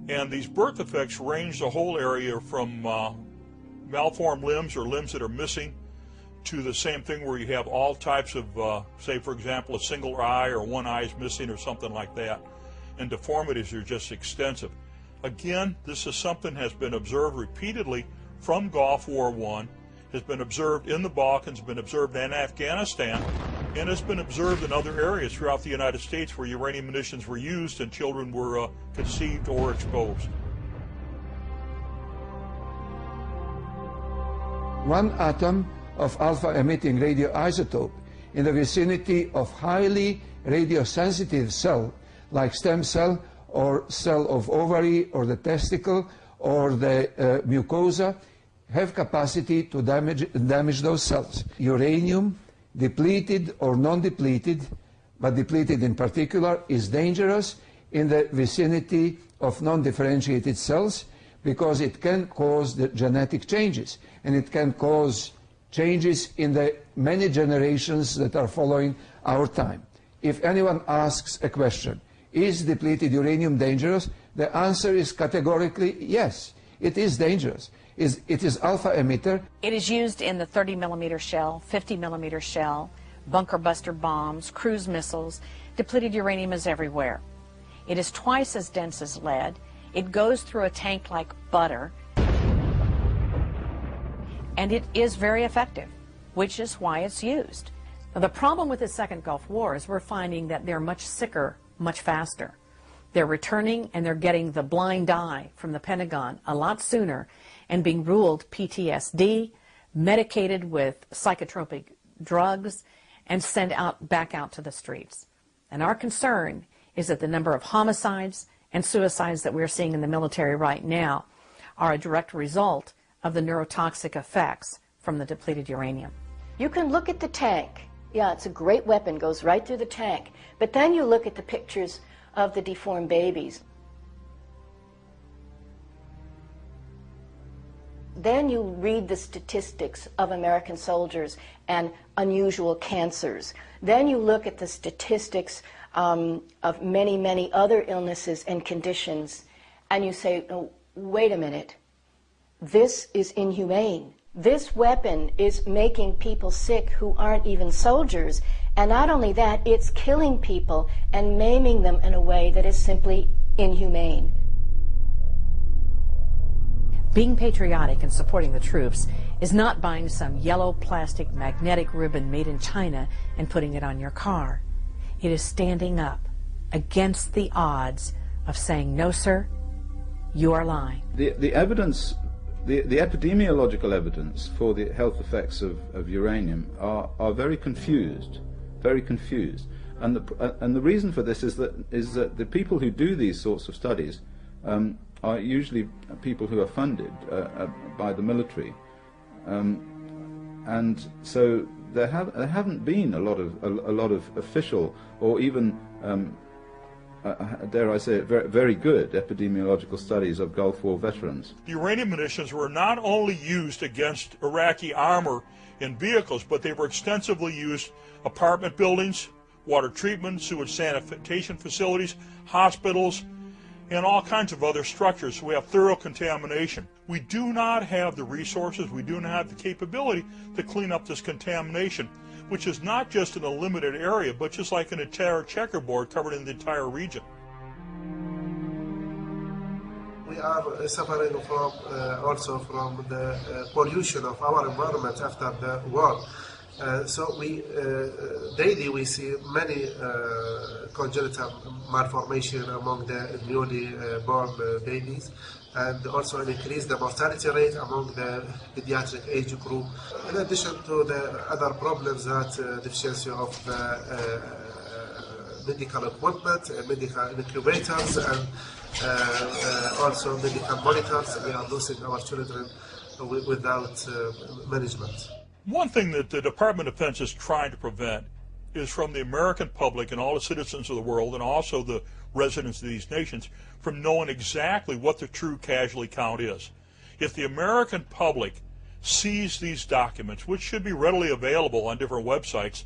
And these birth defects range the whole area from malformed limbs or limbs that are missing to the same thing where you have all types of, say, for example, a single eye or one eye is missing or something like that. And deformities are just extensive. Again, this is something that has been observed repeatedly from Gulf War I, has been observed in the Balkans, been observed in Afghanistan, and has been observed in other areas throughout the United States where uranium munitions were used and children were conceived or exposed. One atom of alpha-emitting radioisotope in the vicinity of highly radiosensitive cell, like stem cell or cell of ovary or the testicle or the mucosa, have capacity to damage those cells. Uranium, depleted or non-depleted, but depleted in particular, is dangerous in the vicinity of non-differentiated cells because it can cause the genetic changes, and it can cause changes in the many generations that are following our time. If anyone asks a question, is depleted uranium dangerous? The answer is categorically yes, it is dangerous. It is alpha emitter. It is used in the 30-millimeter shell, 50-millimeter shell, bunker buster bombs, cruise missiles. Depleted uranium is everywhere. It is twice as dense as lead. It goes through a tank like butter. And it is very effective, which is why it's used. Now, the problem with the second Gulf War is we're finding that they're much sicker, much faster. They're returning and they're getting the blind eye from the Pentagon a lot sooner and being ruled PTSD, medicated with psychotropic drugs, and sent back out to the streets. And our concern is that the number of homicides and suicides that we're seeing in the military right now are a direct result of the neurotoxic effects from the depleted uranium. You can look at the tank. Yeah, it's a great weapon, goes right through the tank. But then you look at the pictures of the deformed babies. Then you read the statistics of American soldiers and unusual cancers. Then you look at the statistics of many, many other illnesses and conditions, and you say, oh, wait a minute, this is inhumane. This weapon is making people sick who aren't even soldiers, and not only that, it's killing people and maiming them in a way that is simply inhumane. Being patriotic and supporting the troops is not buying some yellow plastic magnetic ribbon made in China and putting it on your car. It is standing up against the odds of saying, no, sir, you are lying. The evidence, the epidemiological evidence for the health effects of uranium are very confused, very confused. And the reason for this is that the people who do these sorts of studies are usually people who are funded by the military, and so there haven't been a lot of official or even dare I say it, very good epidemiological studies of Gulf War veterans. The uranium munitions were not only used against Iraqi armor in vehicles, but they were extensively used apartment buildings, water treatment, sewage sanitation facilities, hospitals, and all kinds of other structures. So we have thorough contamination. We do not have the resources, we do not have the capability to clean up this contamination, which is not just in a limited area, but just like an entire checkerboard covering the entire region. We are suffering from also from the pollution of our environment after the war. So we daily we see many congenital malformation among the newly born babies, and also increase the mortality rate among the pediatric age group. In addition to the other problems that deficiency of medical equipment, medical incubators, and also medical monitors, we are losing our children without management. One thing that the Department of Defense is trying to prevent is from the American public and all the citizens of the world, and also the residents of these nations, from knowing exactly what the true casualty count is. If the American public sees these documents, which should be readily available on different websites,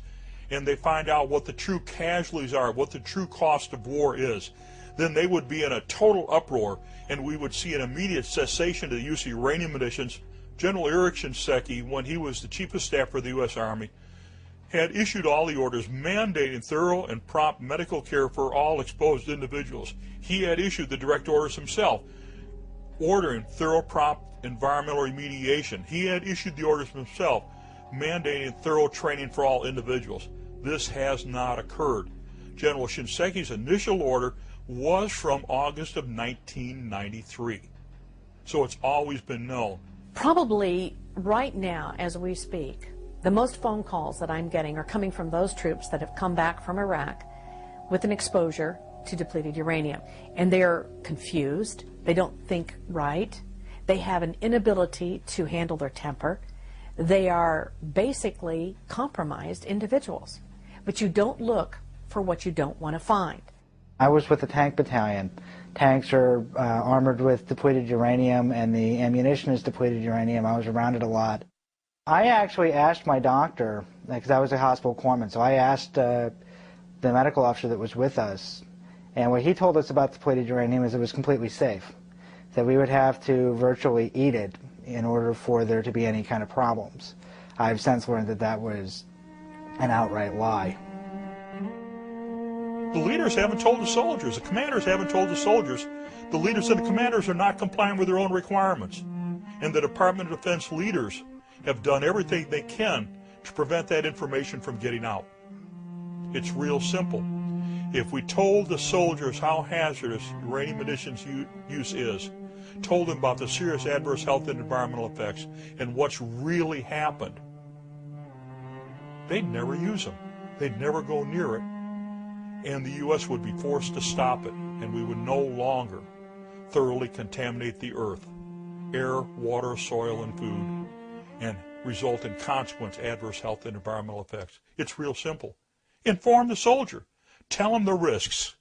and they find out what the true casualties are, what the true cost of war is, then they would be in a total uproar, and we would see an immediate cessation to the use of uranium munitions. General Erich Shinseki, when he was the Chief of Staff for the U.S. Army, had issued all the orders mandating thorough and prompt medical care for all exposed individuals. He had issued the direct orders himself, ordering thorough, prompt environmental remediation. He had issued the orders himself, mandating thorough training for all individuals. This has not occurred. General Shinseki's initial order was from August of 1993. So it's always been known. Probably right now, as we speak, the most phone calls that I'm getting are coming from those troops that have come back from Iraq with an exposure to depleted uranium. And they're confused. They don't think right. They have an inability to handle their temper. They are basically compromised individuals. But you don't look for what you don't want to find. I was with the tank battalion. Tanks are armored with depleted uranium, and the ammunition is depleted uranium. I was around it a lot. I actually asked my doctor, because I was a hospital corpsman, so I asked the medical officer that was with us, and what he told us about depleted uranium is it was completely safe, that we would have to virtually eat it in order for there to be any kind of problems. I've since learned that that was an outright lie. The leaders haven't told the soldiers, the commanders haven't told the soldiers, the leaders and the commanders are not complying with their own requirements. And the Department of Defense leaders have done everything they can to prevent that information from getting out. It's real simple. If we told the soldiers how hazardous uranium munitions use is, told them about the serious adverse health and environmental effects and what's really happened, they'd never use them. They'd never go near it. And the U.S. would be forced to stop it, and we would no longer thoroughly contaminate the earth, air, water, soil, and food, and result in consequent adverse health and environmental effects. It's real simple. Inform the soldier. Tell them the risks.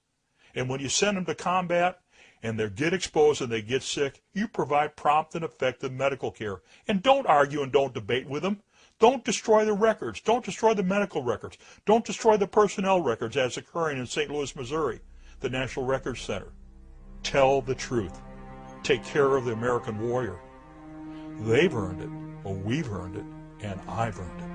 And when you send them to combat and they get exposed and they get sick, you provide prompt and effective medical care. And don't argue and don't debate with them. Don't destroy the records. Don't destroy the medical records. Don't destroy the personnel records as occurring in St. Louis, Missouri, the National Records Center. Tell the truth. Take care of the American warrior. They've earned it, or we've earned it, and I've earned it.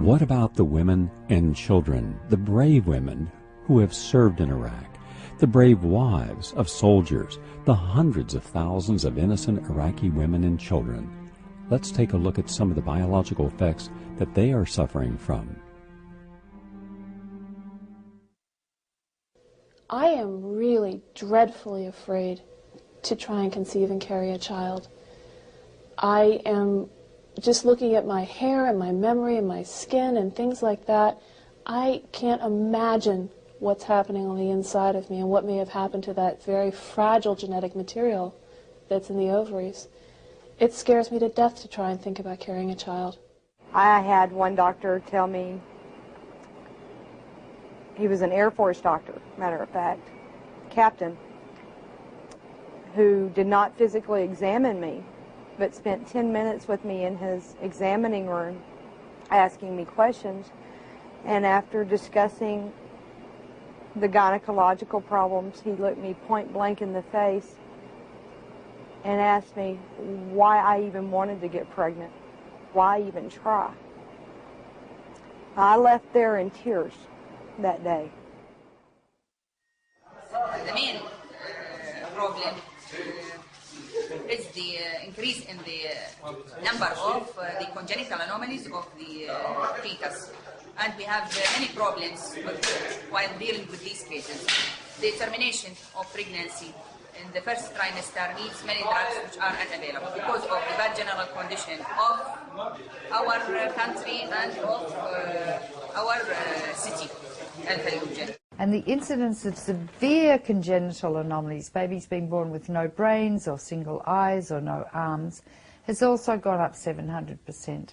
What about the women and children, the brave women who have served in Iraq? The brave wives of soldiers, the hundreds of thousands of innocent Iraqi women and children. Let's take a look at some of the biological effects that they are suffering from. I am really dreadfully afraid to try and conceive and carry a child. I am just looking at my hair and my memory and my skin and things like that. I can't imagine what's happening on the inside of me and what may have happened to that very fragile genetic material that's in the ovaries. It scares me to death to try and think about carrying a child. I had one doctor tell me, he was an Air Force doctor, matter of fact, captain, who did not physically examine me, but spent 10 minutes with me in his examining room asking me questions. And after discussing the gynecological problems, he looked me point blank in the face and asked me why I even wanted to get pregnant, why even try. I left there in tears that day. problem is the increase in the number of the congenital anomalies of the fetus. And we have many problems while dealing with these cases. The termination of pregnancy in the first trimester needs many drugs which are unavailable because of the bad general condition of our country and of our city, El Fayouj. And the incidence of severe congenital anomalies, babies being born with no brains or single eyes or no arms, has also gone up 700%.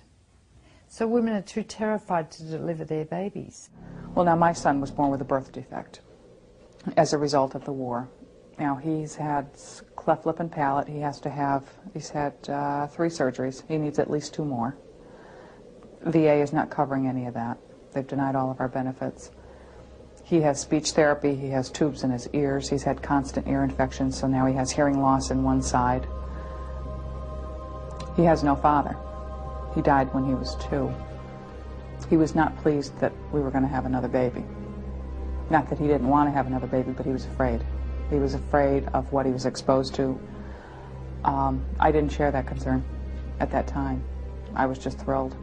So women are too terrified to deliver their babies. Well, now my son was born with a birth defect as a result of the war. Now he's had cleft lip and palate. He's had 3 surgeries. He needs at least 2 more. VA is not covering any of that. They've denied all of our benefits. He has speech therapy. He has tubes in his ears. He's had constant ear infections, so now he has hearing loss in one side. He has no father. He died when he was 2. He was not pleased that we were going to have another baby. Not that he didn't want to have another baby, but he was afraid. He was afraid of what he was exposed to. I didn't share that concern at that time. I was just thrilled.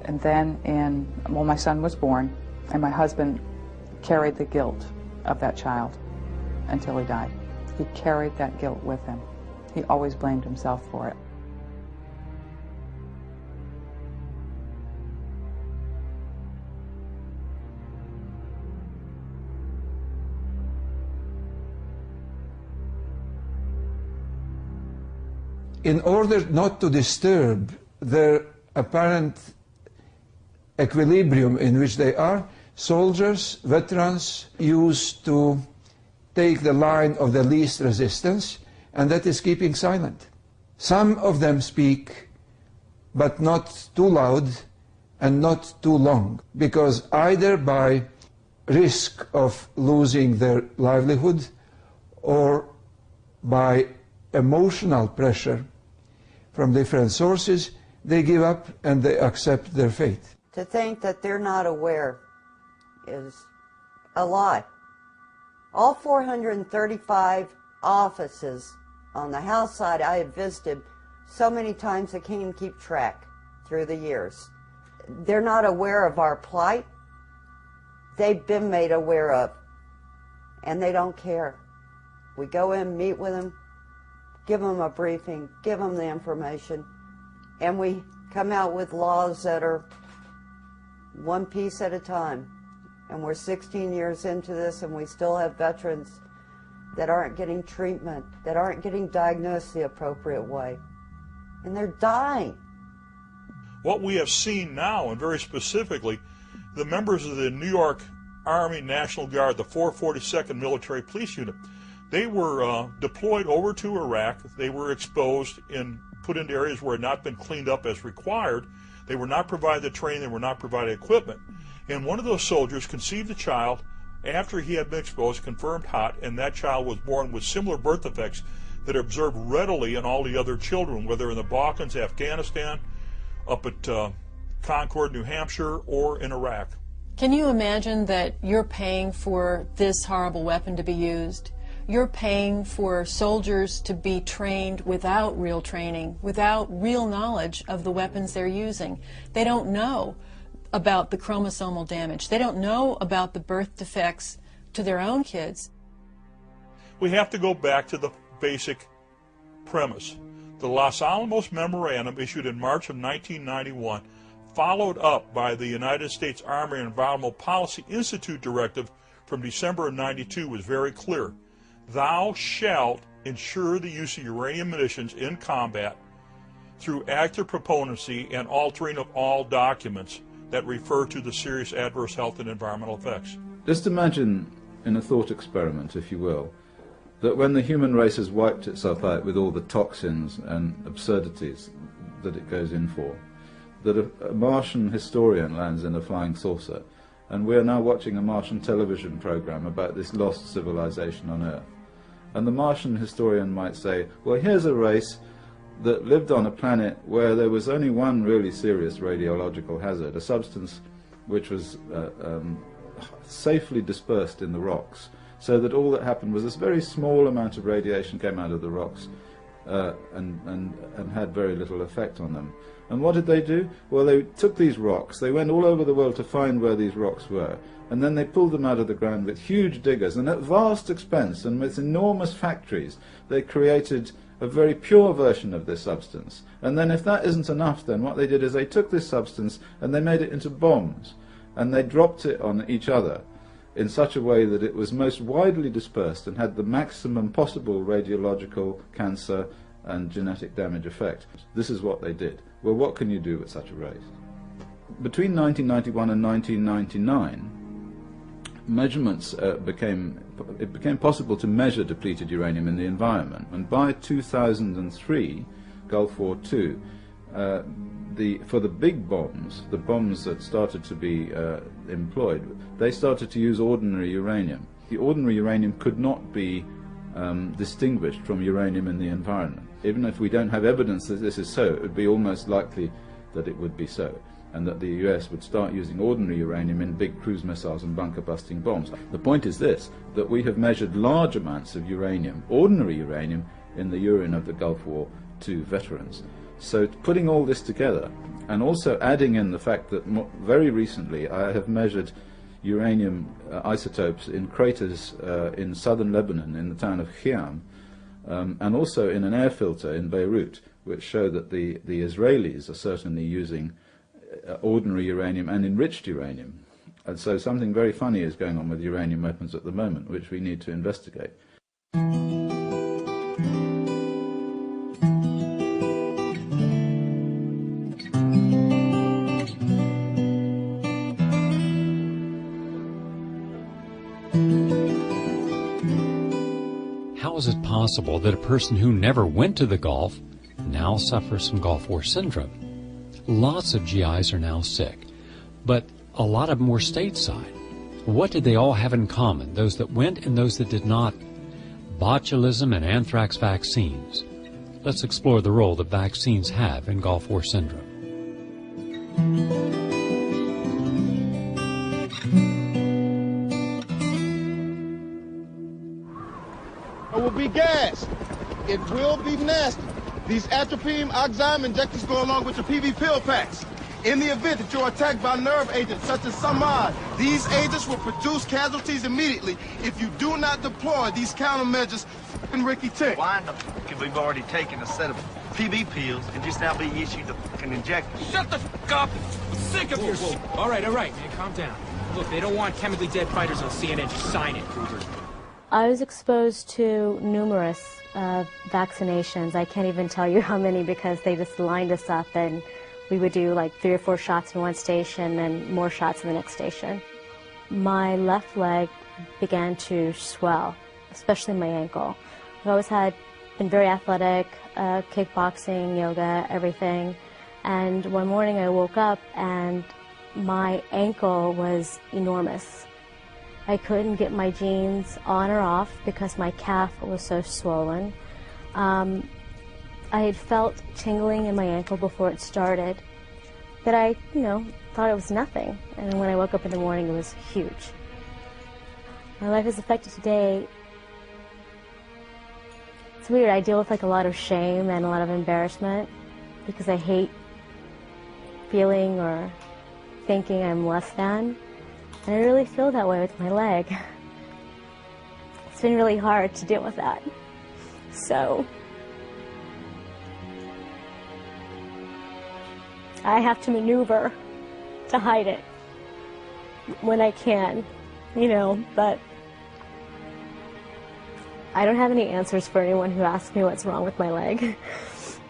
And then my son was born, and my husband carried the guilt of that child until he died. He carried that guilt with him. He always blamed himself for it. In order not to disturb their apparent equilibrium in which they are, soldiers, veterans, used to take the line of the least resistance, and that is keeping silent. Some of them speak, but not too loud and not too long, because either by risk of losing their livelihood or by emotional pressure from different sources, they give up and they accept their fate. To think that they're not aware is a lie. All 435 offices on the House side I have visited so many times I can't even keep track through the years. They're not aware of our plight. They've been made aware of, and they don't care. We go in, meet with them, give them a briefing, give them the information, and we come out with laws that are one piece at a time. And we're 16 years into this, and we still have veterans that aren't getting treatment, that aren't getting diagnosed the appropriate way. And they're dying. What we have seen now, and very specifically, the members of the New York Army National Guard, the 442nd Military Police Unit, they were deployed over to Iraq. They were exposed and put into areas where it had not been cleaned up as required. They were not provided the training. They were not provided equipment. And one of those soldiers conceived a child after he had been exposed, confirmed hot, and that child was born with similar birth defects that are observed readily in all the other children, whether in the Balkans, Afghanistan, up at Concord, New Hampshire, or in Iraq. Can you imagine that you're paying for this horrible weapon to be used? You're paying for soldiers to be trained without real training, without real knowledge of the weapons they're using. They don't know about the chromosomal damage. They don't know about the birth defects to their own kids. We have to go back to the basic premise. The Los Alamos Memorandum, issued in March of 1991, followed up by the United States Army Environmental Policy Institute directive from December of '92, was very clear. Thou shalt ensure the use of uranium munitions in combat through active proponency and altering of all documents that refer to the serious adverse health and environmental effects. Just imagine, in a thought experiment, if you will, that when the human race has wiped itself out with all the toxins and absurdities that it goes in for, that a Martian historian lands in a flying saucer, and we are now watching a Martian television program about this lost civilization on Earth. And the Martian historian might say, well, here's a race that lived on a planet where there was only one really serious radiological hazard, a substance which was safely dispersed in the rocks, so that all that happened was this very small amount of radiation came out of the rocks and had very little effect on them. And what did they do? Well, they took these rocks, they went all over the world to find where these rocks were, and then they pulled them out of the ground with huge diggers, and at vast expense and with enormous factories, they created a very pure version of this substance. And then if that isn't enough, then what they did is they took this substance and they made it into bombs, and they dropped it on each other in such a way that it was most widely dispersed and had the maximum possible radiological, cancer and genetic damage effect. This is what they did. Well, what can you do with such a rate? Between 1991 and 1999, measurements it became possible to measure depleted uranium in the environment, and by 2003, Gulf War II, for the big bombs, the bombs that started to be employed, they started to use ordinary uranium. The ordinary uranium could not be distinguished from uranium in the environment. Even if we don't have evidence that this is so, it would be almost likely that it would be so, and that the US would start using ordinary uranium in big cruise missiles and bunker-busting bombs. The point is this, that we have measured large amounts of uranium, ordinary uranium, in the urine of the Gulf War II veterans. So putting all this together, and also adding in the fact that very recently I have measured uranium isotopes in craters in southern Lebanon, in the town of Khiam, and also in an air filter in Beirut, which show that the Israelis are certainly using ordinary uranium and enriched uranium. And so something very funny is going on with uranium weapons at the moment, which we need to investigate. How is it possible that a person who never went to the Gulf now suffers from Gulf War syndrome? Lots of GIs are now sick, but a lot of them were stateside. What did they all have in common, those that went and those that did not? Botulism and anthrax vaccines. Let's explore the role that vaccines have in Gulf War syndrome. It will be gas. It will be nasty. These atropine oxime injectors go along with your PV pill packs. In the event that you're attacked by nerve agents such as SAMAD, these agents will produce casualties immediately if you do not deploy these countermeasures. F***ing Ricky Tick. Why in the f*** we've already taken a set of PV pills and just now be issued the f***ing injector? Shut the f*** up! I'm sick of your shit. All right, man, calm down. Look, they don't want chemically dead fighters on CNN. Just sign it, Kruger. I was exposed to numerous vaccinations. I can't even tell you how many because they just lined us up and we would do like 3 or 4 shots in one station and more shots in the next station. My left leg began to swell, especially my ankle. I've always been very athletic, kickboxing, yoga, everything. And one morning I woke up and my ankle was enormous. I couldn't get my jeans on or off because my calf was so swollen. I had felt tingling in my ankle before it started, but I, thought it was nothing. And when I woke up in the morning, it was huge. My life is affected today. It's weird. I deal with like a lot of shame and a lot of embarrassment because I hate feeling or thinking I'm less than. And I really feel that way with my leg. It's been really hard to deal with that. So I have to maneuver to hide it when I can, but I don't have any answers for anyone who asks me what's wrong with my leg.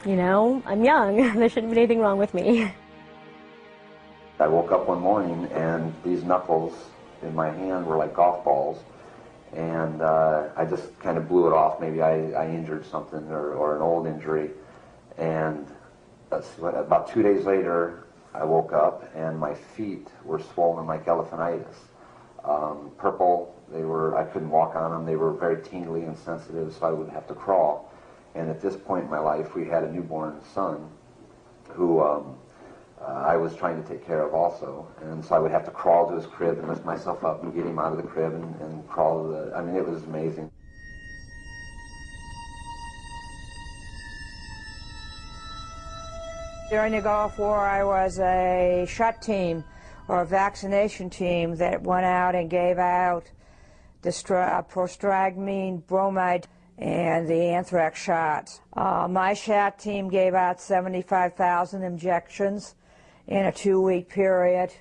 I'm young. There shouldn't be anything wrong with me. I woke up one morning and these knuckles in my hand were like golf balls, and I just kind of blew it off. Maybe I injured something or an old injury, and about 2 days later I woke up and my feet were swollen like elephantitis. Purple, I couldn't walk on them, they were very tingly and sensitive, so I would have to crawl. And at this point in my life we had a newborn son who I was trying to take care of also. And so I would have to crawl to his crib and lift myself up and get him out of the crib and crawl to the, I mean, it was amazing. During the Gulf War, I was a shot team or a vaccination team that went out and gave out the prostragmine, bromide, and the anthrax shots. My shot team gave out 75,000 injections in a 2-week period.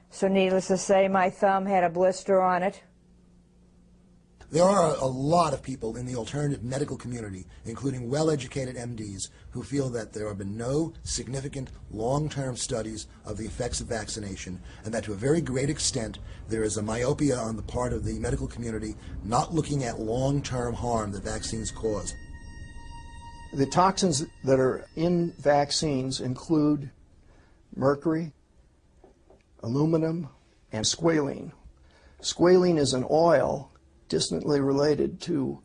So needless to say, my thumb had a blister on it. There are a lot of people in the alternative medical community, including well-educated MDs, who feel that there have been no significant long-term studies of the effects of vaccination, and that to a very great extent there is a myopia on the part of the medical community not looking at long-term harm that vaccines cause. The toxins that are in vaccines include mercury, aluminum, and squalene. Squalene is an oil distantly related to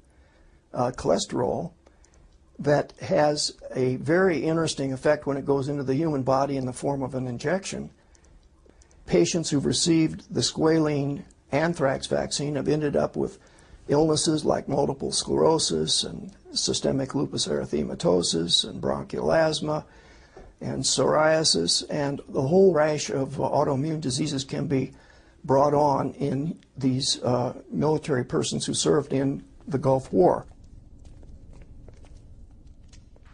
cholesterol that has a very interesting effect when it goes into the human body in the form of an injection. Patients who've received the squalene anthrax vaccine have ended up with illnesses like multiple sclerosis and systemic lupus erythematosus and bronchial asthma and psoriasis, and the whole rash of autoimmune diseases can be brought on in these military persons who served in the Gulf War.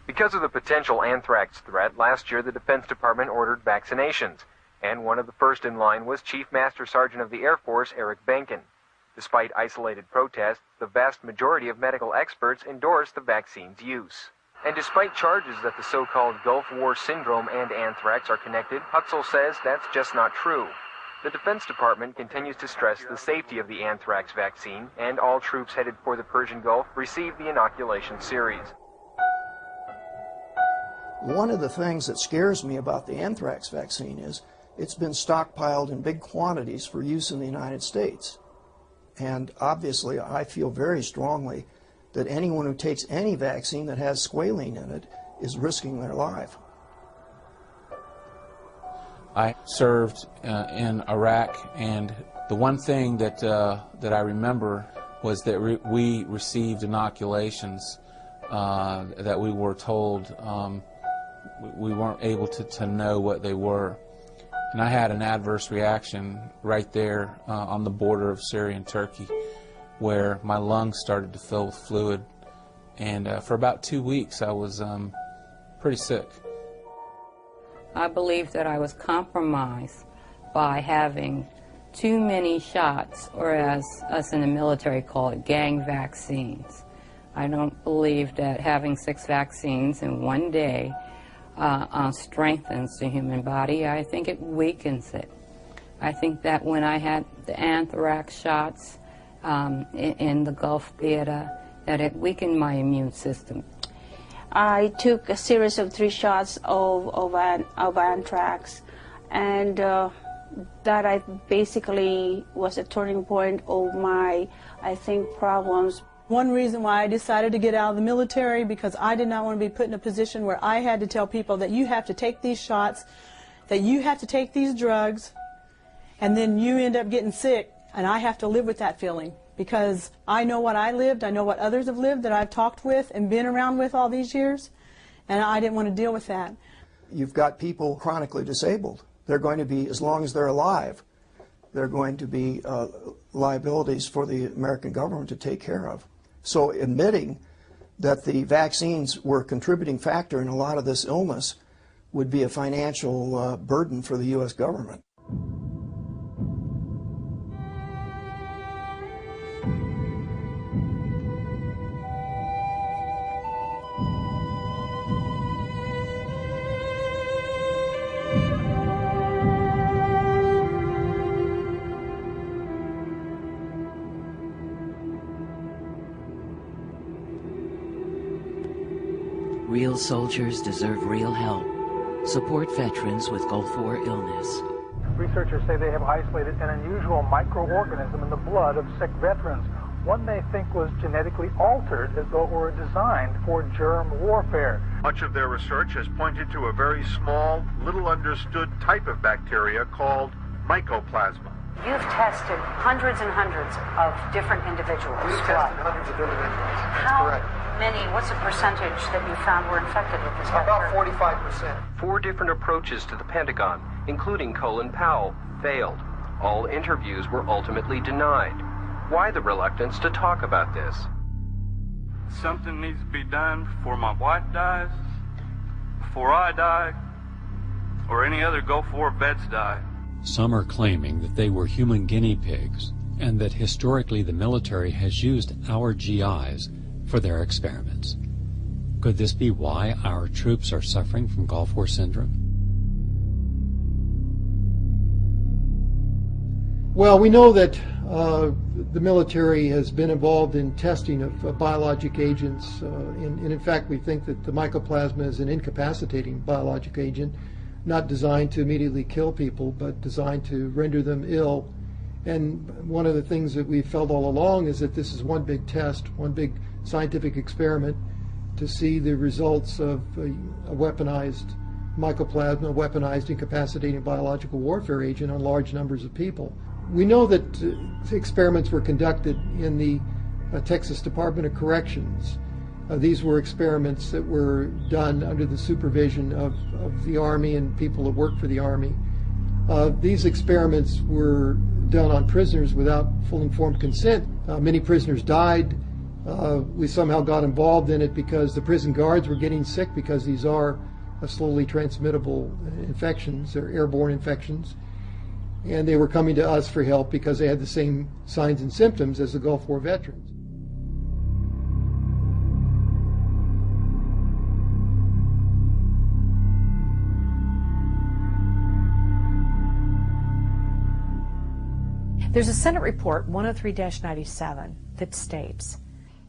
Because of the potential anthrax threat, last year the Defense Department ordered vaccinations, and one of the first in line was Chief Master Sergeant of the Air Force, Eric Benken. Despite isolated protests, the vast majority of medical experts endorsed the vaccine's use. And despite charges that the so-called Gulf War syndrome and anthrax are connected, Hutzel says that's just not true. The Defense Department continues to stress the safety of the anthrax vaccine, and all troops headed for the Persian Gulf receive the inoculation series. One of the things that scares me about the anthrax vaccine is it's been stockpiled in big quantities for use in the United States. And obviously, I feel very strongly that anyone who takes any vaccine that has squalene in it is risking their life. I served in Iraq, and the one thing that I remember was that we received inoculations that we were told we weren't able to know what they were. And I had an adverse reaction right there on the border of Syria and Turkey, where my lungs started to fill with fluid, and for about 2 weeks I was pretty sick. I believe that I was compromised by having too many shots, or as us in the military call it, gang vaccines. I don't believe that having 6 vaccines in one day strengthens the human body. I think it weakens it. I think that when I had the anthrax shots in the Gulf theater, that it weakened my immune system. I took a series of 3 shots of anthrax, and that I basically was a turning point of my, I think, problems. One reason why I decided to get out of the military, because I did not want to be put in a position where I had to tell people that you have to take these shots, that you have to take these drugs, and then you end up getting sick, and I have to live with that feeling. Because I know what I lived, I know what others have lived that I've talked with and been around with all these years, and I didn't want to deal with that. You've got people chronically disabled. They're going to be, as long as they're alive, they're going to be liabilities for the American government to take care of. So admitting that the vaccines were a contributing factor in a lot of this illness would be a financial burden for the U.S. government. Real soldiers deserve real help. Support veterans with Gulf War illness. Researchers say they have isolated an unusual microorganism in the blood of sick veterans. one they think was genetically altered as though it were designed for germ warfare. Much of their research has pointed to a very small, little understood type of bacteria called mycoplasma. You've tested hundreds and hundreds of different individuals. We've tested hundreds of individuals. That's correct. Many, what's the percentage that you found were infected with this bacteria? About 45%. 4 different approaches to the Pentagon, including Colin Powell, failed. All interviews were ultimately denied. Why the reluctance to talk about this? Something needs to be done before my wife dies, before I die, or any other Gulf War vets die. Some are claiming that they were human guinea pigs and that historically the military has used our GIs for their experiments. Could this be why our troops are suffering from Gulf War syndrome? Well, we know that the military has been involved in testing of biologic agents, and in fact we think that the mycoplasma is an incapacitating biologic agent, not designed to immediately kill people, but designed to render them ill. And one of the things that we've felt all along is that this is one big test, one big scientific experiment to see the results of a weaponized mycoplasma, a weaponized incapacitating biological warfare agent on large numbers of people. We know that experiments were conducted in the Texas Department of Corrections. These were experiments that were done under the supervision of the Army and people that worked for the Army. These experiments were done on prisoners without full informed consent. Many prisoners died. We somehow got involved in it because the prison guards were getting sick, because these are slowly transmittable infections, they're airborne infections. And they were coming to us for help because they had the same signs and symptoms as the Gulf War veterans. There's a Senate report 103-97 that states,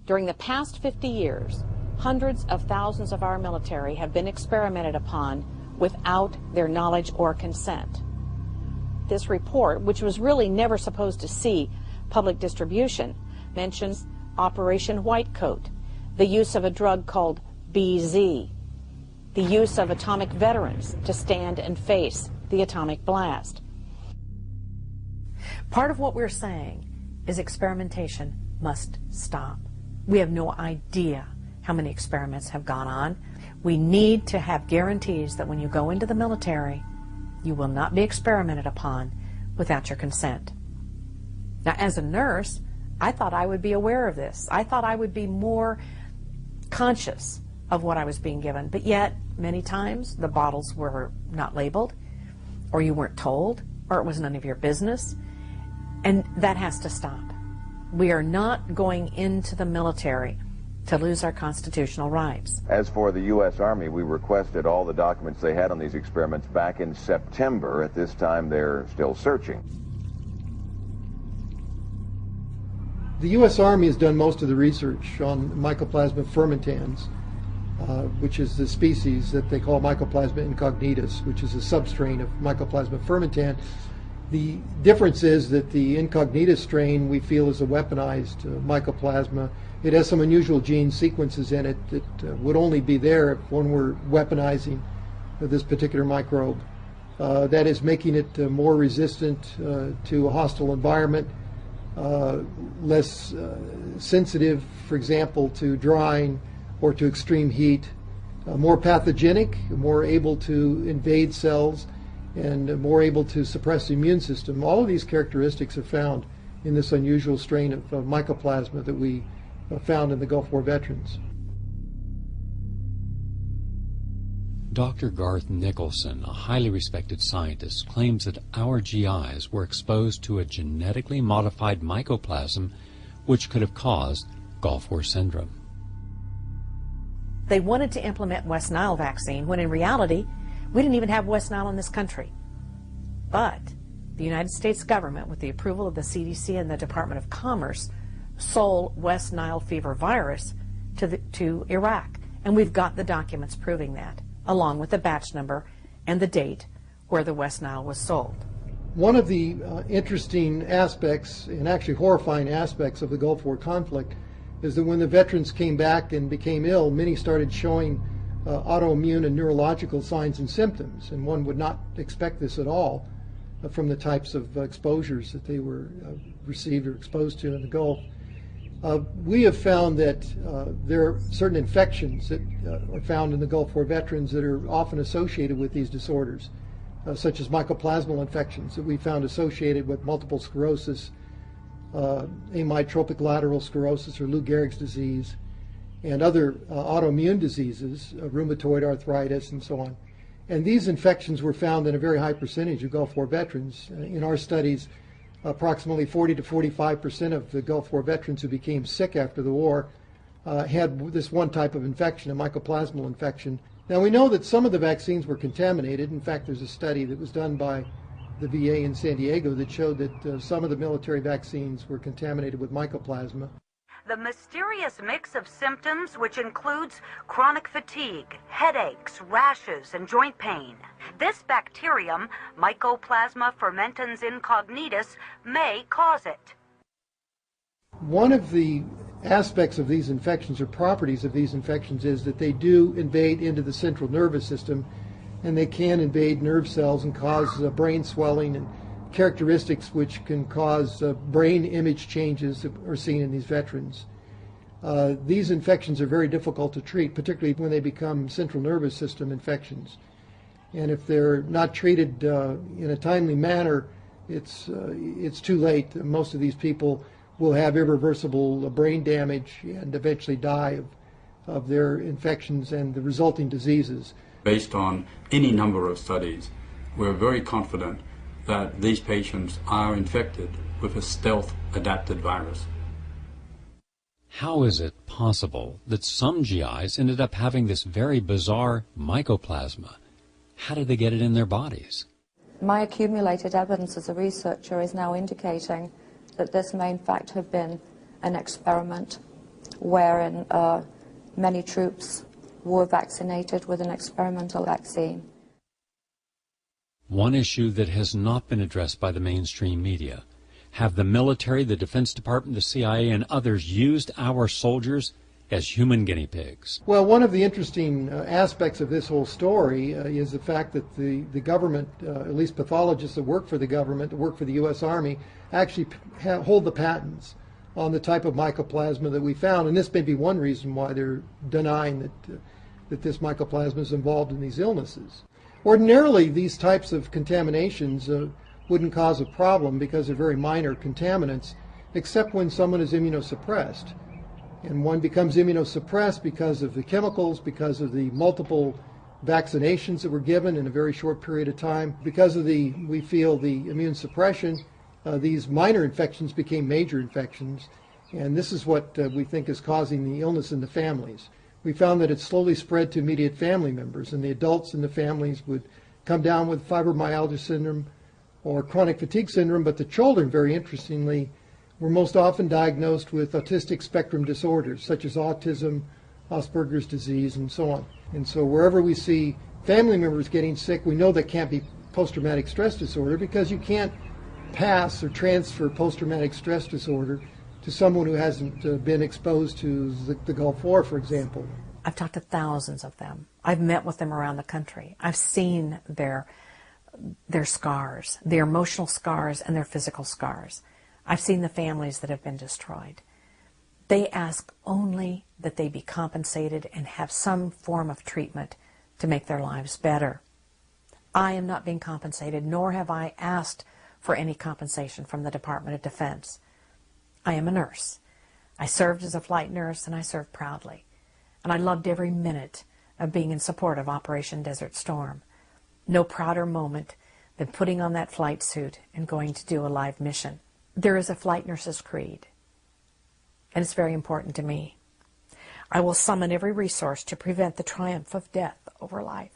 during the past 50 years, hundreds of thousands of our military have been experimented upon without their knowledge or consent. This report, which was really never supposed to see public distribution, mentions Operation Whitecoat, the use of a drug called BZ, the use of atomic veterans to stand and face the atomic blast. Part of what we're saying is experimentation must stop. We have no idea how many experiments have gone on. We need to have guarantees that when you go into the military, you will not be experimented upon without your consent. Now, as a nurse, I thought I would be aware of this. I thought I would be more conscious of what I was being given, but yet many times the bottles were not labeled, or you weren't told, or it was none of your business. And that has to stop. We are not going into the military to lose our constitutional rights. As for the U.S. Army, we requested all the documents they had on these experiments back in September. At this time, they're still searching. The U.S. Army has done most of the research on Mycoplasma fermentans, which is the species that they call Mycoplasma incognitus, which is a substrain of Mycoplasma fermentan. The difference is that the incognitus strain we feel is a weaponized mycoplasma. It has some unusual gene sequences in it that would only be there if one were weaponizing this particular microbe. That is making it more resistant to a hostile environment, less sensitive, for example, to drying or to extreme heat, more pathogenic, more able to invade cells, and more able to suppress the immune system. All of these characteristics are found in this unusual strain of mycoplasma that we found in the Gulf War veterans. Dr. Garth Nicholson, a highly respected scientist, claims that our GIs were exposed to a genetically modified mycoplasm which could have caused Gulf War syndrome. They wanted to implement West Nile vaccine when in reality we didn't even have West Nile in this country. But the United States government, with the approval of the CDC and the Department of Commerce, sold West Nile fever virus to Iraq. And we've got the documents proving that, along with the batch number and the date where the West Nile was sold. One of the interesting aspects, and actually horrifying aspects, of the Gulf War conflict is that when the veterans came back and became ill, many started showing autoimmune and neurological signs and symptoms, and one would not expect this at all from the types of exposures that they were received or exposed to in the Gulf. We have found that there are certain infections that are found in the Gulf War veterans that are often associated with these disorders, such as mycoplasmal infections that we found associated with multiple sclerosis, amyotrophic lateral sclerosis or Lou Gehrig's disease, and other autoimmune diseases, rheumatoid arthritis and so on. And these infections were found in a very high percentage of Gulf War veterans. In our studies, approximately 40 to 45% of the Gulf War veterans who became sick after the war had this one type of infection, a mycoplasmal infection. Now we know that some of the vaccines were contaminated. In fact, there's a study that was done by the VA in San Diego that showed that some of the military vaccines were contaminated with mycoplasma. The mysterious mix of symptoms, which includes chronic fatigue, headaches, rashes, and joint pain. This bacterium, Mycoplasma fermentans incognitus, may cause it. One of the aspects of these infections, or properties of these infections, is that they do invade into the central nervous system, and they can invade nerve cells and cause brain swelling and characteristics which can cause brain image changes that are seen in these veterans. These infections are very difficult to treat, particularly when they become central nervous system infections. And if they're not treated in a timely manner, it's too late. Most of these people will have irreversible brain damage and eventually die of their infections and the resulting diseases. Based on any number of studies, we're very confident that these patients are infected with a stealth-adapted virus. How is it possible that some GIs ended up having this very bizarre mycoplasma? How did they get it in their bodies? My accumulated evidence as a researcher is now indicating that this may in fact have been an experiment wherein many troops were vaccinated with an experimental vaccine. One issue that has not been addressed by the mainstream media. Have the military, the Defense Department, the CIA, and others used our soldiers as human guinea pigs? Well, one of the interesting aspects of this whole story is the fact that the government, at least pathologists that work for the government, that work for the U.S. Army, actually hold the patents on the type of mycoplasma that we found. And this may be one reason why they're denying that this mycoplasma is involved in these illnesses. Ordinarily, these types of contaminations wouldn't cause a problem because they're very minor contaminants, except when someone is immunosuppressed. And one becomes immunosuppressed because of the chemicals, because of the multiple vaccinations that were given in a very short period of time. Because of we feel the immune suppression, these minor infections became major infections. And this is what we think is causing the illness in the families. We found that it slowly spread to immediate family members, and the adults in the families would come down with fibromyalgia syndrome or chronic fatigue syndrome, but the children, very interestingly, were most often diagnosed with autistic spectrum disorders, such as autism, Asperger's disease, and so on. And so wherever we see family members getting sick, we know that can't be post-traumatic stress disorder, because you can't pass or transfer post-traumatic stress disorder to someone who hasn't been exposed to the Gulf War, for example. I've talked to thousands of them. I've met with them around the country. I've seen their scars, their emotional scars and their physical scars. I've seen the families that have been destroyed. They ask only that they be compensated and have some form of treatment to make their lives better. I am not being compensated, nor have I asked for any compensation from the Department of Defense. I am a nurse. I served as a flight nurse, and I served proudly. And I loved every minute of being in support of Operation Desert Storm. No prouder moment than putting on that flight suit and going to do a live mission. There is a flight nurse's creed, and it's very important to me. I will summon every resource to prevent the triumph of death over life.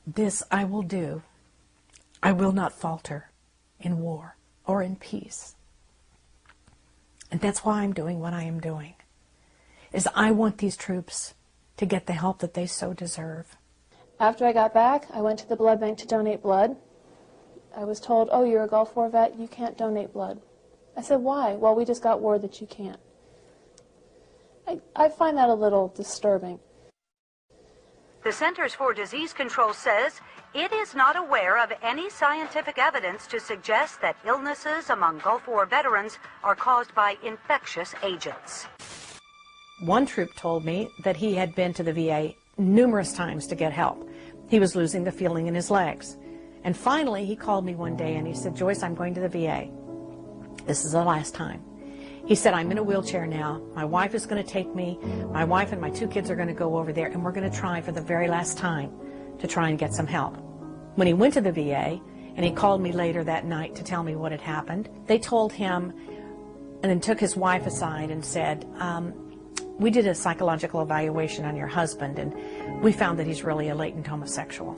This I will do. I will not falter in war or in peace. And that's why I'm doing what I am doing, is I want these troops to get the help that they so deserve. After I got back, I went to the blood bank to donate blood. I was told, oh, you're a Gulf War vet, you can't donate blood. I said, why? Well, we just got word that you can't. I find that a little disturbing. The Centers for Disease Control says it is not aware of any scientific evidence to suggest that illnesses among Gulf War veterans are caused by infectious agents. One troop told me that he had been to the VA numerous times to get help. He was losing the feeling in his legs. And finally, he called me one day and he said, Joyce, I'm going to the VA. This is the last time. He said, I'm in a wheelchair now. My wife is going to take me. My wife and my 2 kids are going to go over there, and we're going to try for the very last time to try and get some help. When he went to the VA, and he called me later that night to tell me what had happened, they told him, and then took his wife aside and said, we did a psychological evaluation on your husband, and we found that he's really a latent homosexual.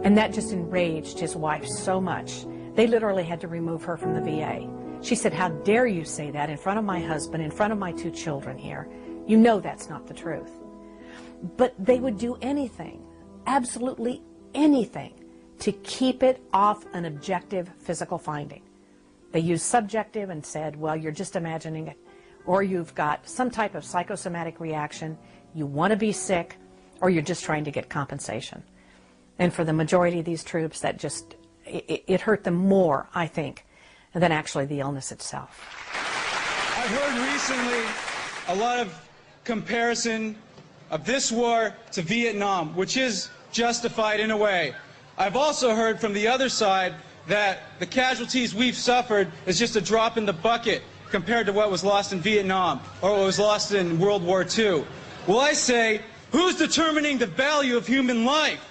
And that just enraged his wife so much. They literally had to remove her from the VA. She said, how dare you say that in front of my husband, in front of my 2 children here? You know that's not the truth. But they would do anything, absolutely anything, to keep it off an objective physical finding. They used subjective and said, well, you're just imagining it, or you've got some type of psychosomatic reaction, you want to be sick, or you're just trying to get compensation. And for the majority of these troops, that just, it hurt them more, I think, than actually the illness itself. I've heard recently a lot of comparison of this war to Vietnam, which is justified in a way. I've also heard from the other side that the casualties we've suffered is just a drop in the bucket compared to what was lost in Vietnam or what was lost in World War II. Well, I say, who's determining the value of human life?